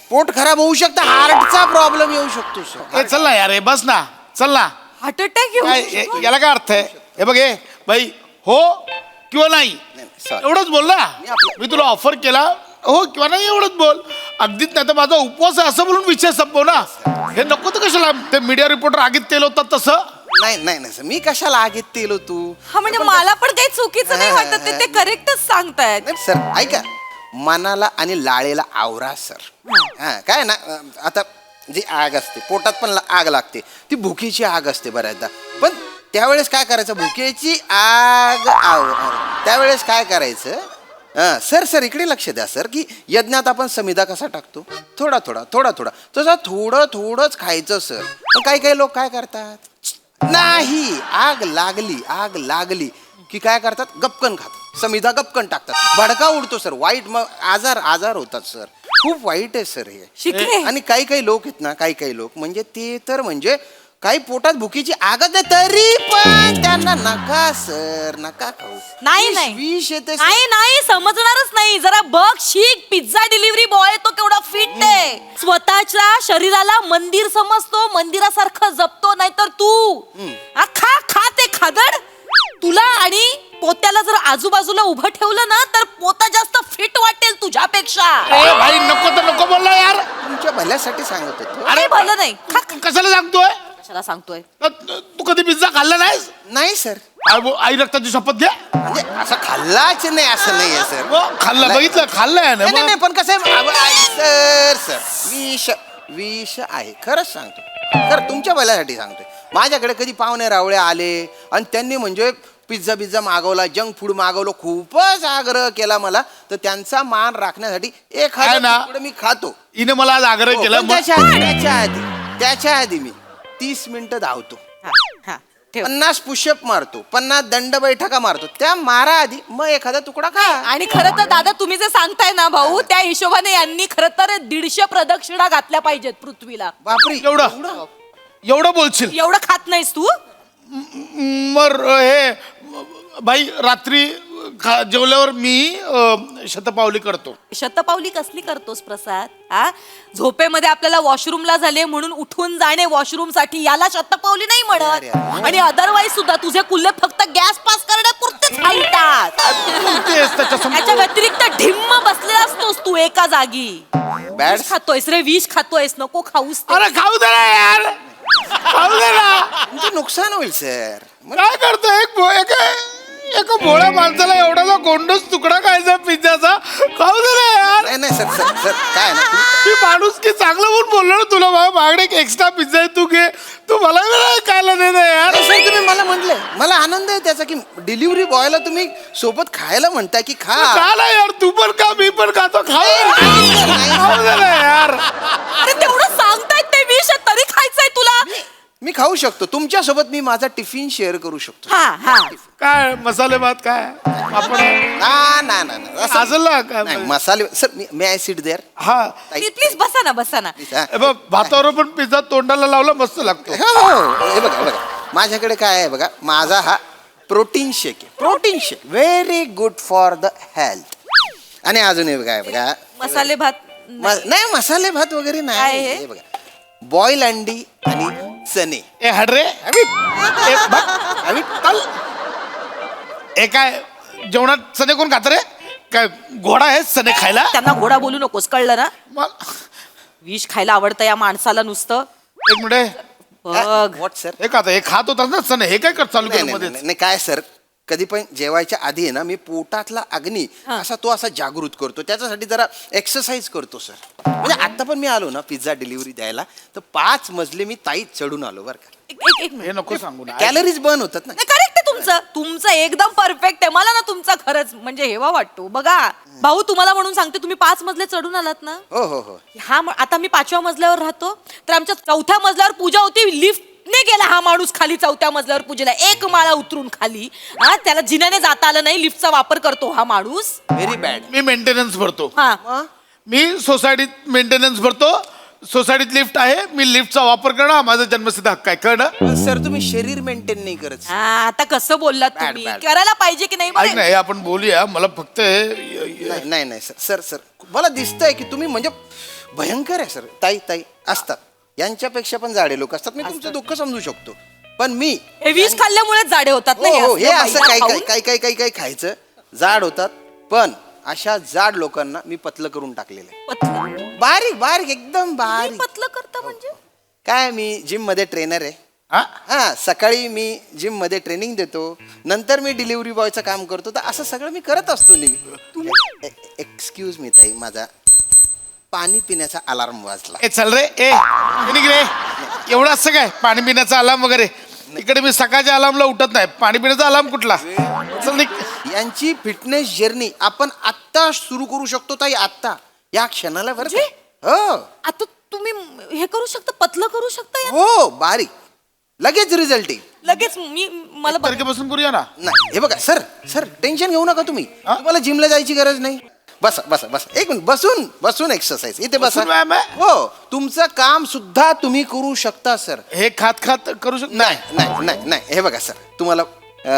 पोट खराब होऊ शकतं, हार्टचा प्रॉब्लेम येऊ शकतो सर. ए चल ना यार, हे बस ना, चल ना. हार्ट अटॅक येऊ याला काय अर्थ आहे? हे बघ हे बाई, हो किंवा नाही sorry. एवढंच बोल ना. मी तुला ऑफर केला, हो किंवा नाही एवढंच बोल. अगदीच नाही तर माझा उपवास आहे असं बोलून विषय संपव ना. हे नको तर कशाला ते मीडिया रिपोर्टर आगीत तेल होतात तसं. नाही नाही नाही सर, मी कशाला आगीत तेलो तू. हा म्हणजे मला पण काही चुकीचं नाही वाटत ते करेक्टच सांगतायत. नाही सर ऐका, मनाला आणि लाळेला आवरा सर. हा काय ना, आता जी आग असते पोटात पण आग लागते, ती भुकेची आग असते बऱ्याचदा. पण त्यावेळेस काय करायचं, भुकेची आग त्यावेळेस काय करायचं. सर सर इकडे लक्ष द्या सर, की यज्ञात आपण समिधा कसा टाकतो, थोडा थोडा थोडा थोडा, तसं थोडं थोडंच खायचं सर. पण काही काही लोक काय करतात, नाही आग लागली की काय करतात, गपकन खातात, समिधा गपकन टाकतात, भडका उडतो सर, वाईट मग आजार होतात सर. खूप वाईट आहे सर हे. शिकले. आणि काही काही लोक आहेत ना, काही लोक म्हणजे ते तर म्हणजे काही पोटात भुकीची आगत आहे तरी पण त्यांना नका सर, नका खाऊ. नाही विष येते सर. नाही समजणारच नाही. जरा बघ, शिक. पिझ्झा डिलिव्हरी बॉय तो केवढा फिट आहे. स्वतःच्या शरीराला मंदिर समजतो, मंदिरासारखं जपतो. नाहीतर तू खा ते खादड. तुला आणि पोत्याला जर आजूबाजूला उभं ठेवलं ना तर पोता जास्त फिट वाटेल तुझ्यापेक्षा. ए भाई नको तर नको बोलला यार. तुमच्या भल्यासाठी सांगत होतो. अरे भलं नाही. कशाला सांगतोय? कशाला सांगतोय? तू कधी पिझ्झा खाल्ला नाहीस? नाही सर, आई रक्ताची शपथ घ्या. म्हणजे असं खाल्लाच नाही असं नाही आहे सर. खाल्लं, बघितलं, खाल्लंय ना. नाही पण कसं आहे सर, विष आहे, खरंच सांगतो. खरं तुमच्या भल्यासाठी सांगतोय. माझ्याकडे कधी पाहुणे रावळे आले आणि त्यांनी म्हणजे पिझ्झा मागवला, जंक फूड मागवलं, खूपच आग्रह केला मला, तर त्यांचा मान राखण्यासाठी एखादा मी खातो. हिने मला आज आग्रह केला. पण त्याच्या आधी मी 30 मिनिटं धावतो, 50 पुशअप मारतो, 50 दंड बैठका मारतो. त्या मारा आधी मग एखादा तुकडा खा. आणि खरं तर दादा तुम्ही जे सांगताय ना भाऊ, त्या हिशोबाने यांनी खरं तर 150 प्रदक्षिणा घातल्या पाहिजेत पृथ्वीला. बापरे, एवढं बोलशील? एवढं खात नाहीस तू? मर हे भाई, रात्री जेवल्यावर मी शतपावली करतो. शतपावली कसली करतोस प्रसाद? हा, झोपेमध्ये आपल्याला वॉशरूमला झाले म्हणून उठून जाणे वॉशरूम साठी, याला शतपावली नाही म्हणत. आणि अदरवाईज सुद्धा तुझे कुल्ले फक्त गॅस पास करण्यापुरतेच हालतात. त्याच्या व्यतिरिक्त ढिम्म बसलेला असतोस तू एका जागी. विष खातोयस रे, विष खातोयस. नको खाऊस. अरे खाऊ दे ना यार, खाऊ दे ना. तुमचं नुकसान होईल सर. काय करतो एका भोळ्या माणसाला एवढासा गोंडस तुकडा खायचा पिझ्झाचा? खाऊ दे ना यार. नाही सर काय ना, मी माणूस की चांगलं म्हणून बोललो ना तुला, बाबा मागणे एक एक्स्ट्रा पिझ्झा आहे, तू घे. तू मला खायला दे ना यार. सर तुम्ही मला म्हटलंय, मला आनंद आहे त्याचा की डिलिव्हरी बॉयला तुम्ही सोबत खायला म्हणताय की खा. खा ना यार, तू पण खा, मी पण खातो. खाऊ दे ना यार. अरे तेवढं सांगतायत ते विष आहे, तरी खायचंय तुला? मी खाऊ शकतो तुमच्या सोबत, मी माझा टिफिन शेअर करू शकतो. काय मसाले भात काय आपण नाही मसाले सर, मी आय सिट देअर. हा प्लीज बसा ना. भातावर पण पिझ्झा तोंडाला लावला मस्त लागतो. हे बघा माझ्याकडे काय आहे बघा, माझा हा प्रोटीन शेक आहे. Protein shake very good for the health. आणि अजून हे बघा मसाले भात नाही, मसाले भात वगैरे नाही. हे बघा, बॉईल अंडी आणि चणे. ए हडरे काय जेवणात चणे कोण खात रे? काय घोडा आहे चणे खायला? त्यांना घोडा बोलू नकोस, कळलं ना? विष खायला आवडतं या माणसाला नुसतं. एक मिनिट बघ व्हॉट सर? हे का हे खात होता ना चणे, हे काय कर चालू केलं मध्ये? नाही काय सर, कधी पण जेवायच्या आधी आहे ना, मी पोटातला अग्नी असा जागृत करतो, त्याच्यासाठी जरा एक्सरसाइज करतो सर. म्हणजे आता पण मी आलो ना पिझ्झा डिलिव्हरी द्यायला, तर 5 मजले मी ताईत चढून आलो बरं का. एक हे नको सांगू ना. कॅलरीज बर्न होतात ना. करेक्ट आहे तुमचं एकदम परफेक्ट आहे. मला ना तुमचा खरंच म्हणजे हेवा वाटतो. बघा भाऊ, तुम्हाला म्हणून सांगते, तुम्ही 5 मजले चढून आलात ना. हो. हा आता मी 5व्या मजल्यावर राहतो, तर आमच्या 4थ्या मजल्यावर पूजा होती. लिफ्ट ने गेला हा माणूस खाली 4थ्या मजल्यावर पूजेला, 1 माळा उतरून खाली. त्याला जिन्याने जाता आलं नाही, लिफ्टचा वापर करतो हा माणूस. Very bad. मी मेंटेनन्स भरतो. हा मी सोसायटीत मेंटेनन्स भरतो. सोसायटीत लिफ्ट आहे, मी लिफ्टचा वापर करणं हा माझा जन्मसिद्ध हक्क आहे, कळलं? सर तुम्ही शरीर मेंटेन नाही करत हा, आता कसं बोललात Bad, तुम्ही bad. करायला पाहिजे की नाही ऐक ना, हे आपण बोलूया. मला फक्त नाही नाही नाही सर सर सर मला दिसतंय की तुम्ही म्हणजे भयंकर आहे सर. ताई ताई असतात, यांच्यापेक्षा पण जाडे लोक असतात. मी तुमचं दुःख समजू शकतो, पण मी हे विष खाल्ल्यामुळे जाडे होतात ना हो हो हे असलं असं मैदा काही खाऊन. काही काही काही काही खायचं जाड होतात. पण अशा जाड लोकांना मी पतलं करून टाकलेलं आहे. पतलं बारीक बारीक एकदम बारीक. पतलं करता म्हणजे काय मी जिम मध्ये ट्रेनर आहे. हा सकाळी मी जिम मध्ये ट्रेनिंग देतो, नंतर मी डिलिव्हरी बॉयचं काम करतो. तर असं सगळं मी करत असतो नेहमी. एक्सक्यूज मी ताई, माझा पाणी पिण्याचा अलार्म वाजला. ए चल रे, ए निघ रे. एवढं असं काय पाणी पिण्याचा अलार्म वगैरे? इकडे मी सकाळच्या अलार्मला उठत नाही, पाणी पिण्याचा अलार्म कुठला? चल निघ. यांची फिटनेस जर्नी आपण आत्ता सुरू करू शकतो ताई, आत्ता या क्षणाला बरं का? हो आता तुम्ही हे करू शकता, पतलं करू शकता या? हो बारीक लगेच रिझल्ट येईल. लगेच मला बघ- तारखेपासून करूया ना. नाही हे बघा सर सर टेन्शन घेऊ नका तुम्ही. तुम्हाला जिमला जायची गरज नाही. बसा बसा बसा एक मिनिट, बसून बसून एक्सरसाइज इथे बसा. बसून व्यायाम आहे? हो तुमचं काम सुद्धा तुम्ही करू शकता सर. हे खात खात करू शकतो? नाही नाही नाही नाही हे बघा सर, तुम्हाला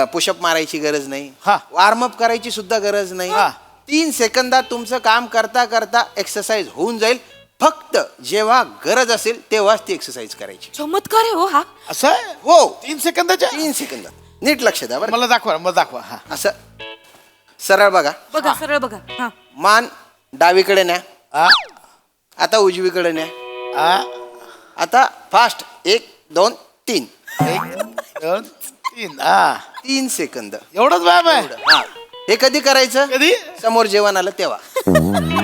पुशअप मारायची गरज नाही, हा. वॉर्मअप करायची सुद्धा गरज नाही. हा. 3 सेकंदात तुमचं काम करता करता एक्सरसाइज होऊन जाईल. फक्त जेव्हा गरज असेल तेव्हाच ती एक्सरसाइज करायची. चमत्कार आहे हो हा. असं आहे? हो 3 सेकंदाच्या? 3 सेकंदात नीट लक्ष द्या बरं. मला दाखवा, मला दाखवा. हा. असं सरळ बघा, बघा सरळ बघा हा. मान डावीकडे न्या, आ, आता उजवीकडे न्या, आ, आता फास्ट 1 2 3 1 2 3. हा 3 सेकंद. एवढंच व्यायाम आहे? हा हे कधी करायचं? कधी? समोर जेवण आलं तेव्हा.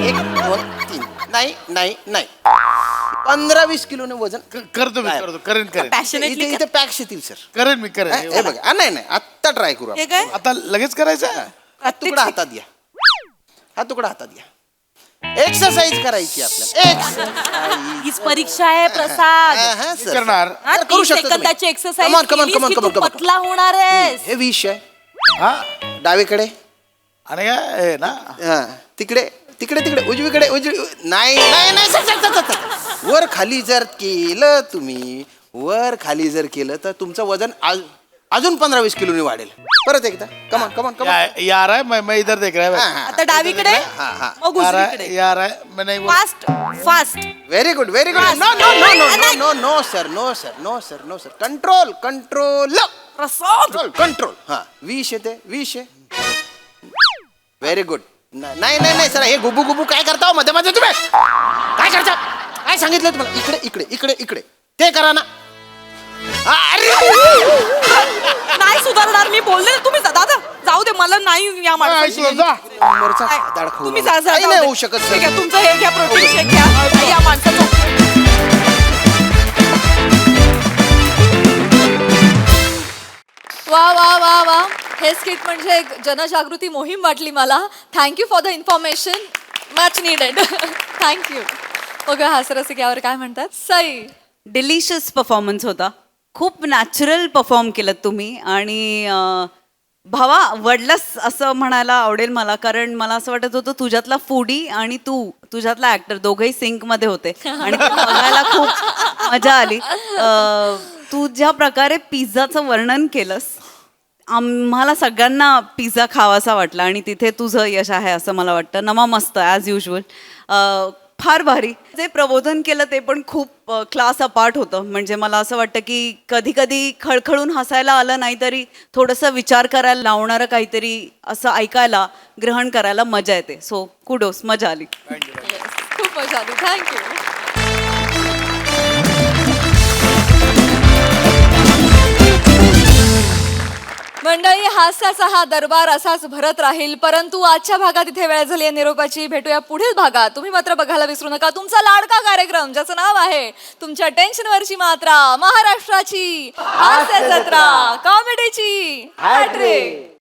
1 2 3 नाही नाही नाही 15-20 किलोने वजन करतो मी, करतो, करेन करेन Passionately इथे इथे पॅक्स येतील सर. करेन मी, करेन. हे बघा नाही नाही आत्ता ट्राय करू हे आपण. काय आता लगेच करायचं? हा तुकडा हातात घ्या, हा तुकडा हातात घ्या. एक्सरसाइज करायची आपल्याला. एक्सरसाइज हीच परीक्षा आहे प्रसाद. करणार. हा, तर करू 30 शकता तुम्ही. सेकंदाची exercise Come on, come on, come on, come on, come on. पतला होणार आहेस. हे विष आहे. हा डावीकडे आणि काय हे ना? हा तिकडे तिकडे तिकडे उजवीकडे नाही नाही नाही सर, सर, सर, सर. वर खाली जर केलं तुम्ही, वर खाली जर केलं तर तुमचं वजन अजून 15-20 किलोने वाढेल. परत एकदा कमान कमान कमान. यार आहे, मैं इधर देख रहा है. आता डावीकडे हा हा मग यार उजवीकडे. है, यार है, मैं नहीं बोल. Fast fast. Very good very good. No no no no no no no sir no sir no sir no sir. Control control Prasad control control. हा विष येते विष आहे. Very good. नाही नाही नाही सर, हे गुबू गुबू काय करता हो मध्ये मध्ये तुम्ही? काय करता? काय सांगितलं तुम्हाला? इकडे इकडे इकडे इकडे ते करा ना. अरे नाही सुधारणार मी बोलले ना तुम्ही दादा जाऊ दे मला नाही या माणसाची. जा. नंबरचा दाढ खाऊ तुम्ही नका. जा, जा, काही जाऊ नाही दे. होऊ शकत ठीक सर. आहे तुमचं हे घ्या प्रोटीन शेक घ्या या माणसाचं. वा वा वा वा, हे स्किट म्हणजे एक जनजागृती मोहीम वाटली मला. Thank you for the information, much needed. Thank you. बघा हास्यरसिक यावर काय म्हणतात. सई डिलिशियस परफॉर्मन्स होता. खूप नॅचरल परफॉर्म केलं तुम्ही. आणि भावा वडलास असं म्हणायला आवडेल मला, कारण मला असं वाटत होतं तुझ्यातला फूडी आणि तुझ्यातला ऍक्टर दोघंही सिंकमध्ये होते आणि ते बघायला खूप मजा आली. तू ज्या प्रकारे पिझ्झाचं वर्णन केलंस, आम्हाला सगळ्यांना पिझ्झा खावासा वाटला आणि तिथे तुझं यश आहे असं मला वाटतं. नमा मस्त ॲज युजल. फार भारी. जे प्रबोधन केलं ते पण खूप क्लास अपार्ट होतं. म्हणजे मला असं वाटतं की कधी कधी खळखळून हसायला आलं नाही तरी थोडंसं विचार करायला लावणारं काहीतरी असं ऐकायला, ग्रहण करायला मजा येते. सो कुडोस, मजा आली. खूप मजा आली. थँक्यू. मंडळी, हास्याचा हा दरबार असाच भरत राहील, परंतु आजच्या भागात इथे वेळ झाली आहे निरोपाची. भेटूया पुढील भागात. तुम्ही मात्र बघायला विसरू नका तुमचा लाडका कार्यक्रम ज्याचं नाव आहे तुमच्या टेन्शनवरची मात्रा, महाराष्ट्राची हास्य जत्रा, कॉमेडीची हॅट्रिक.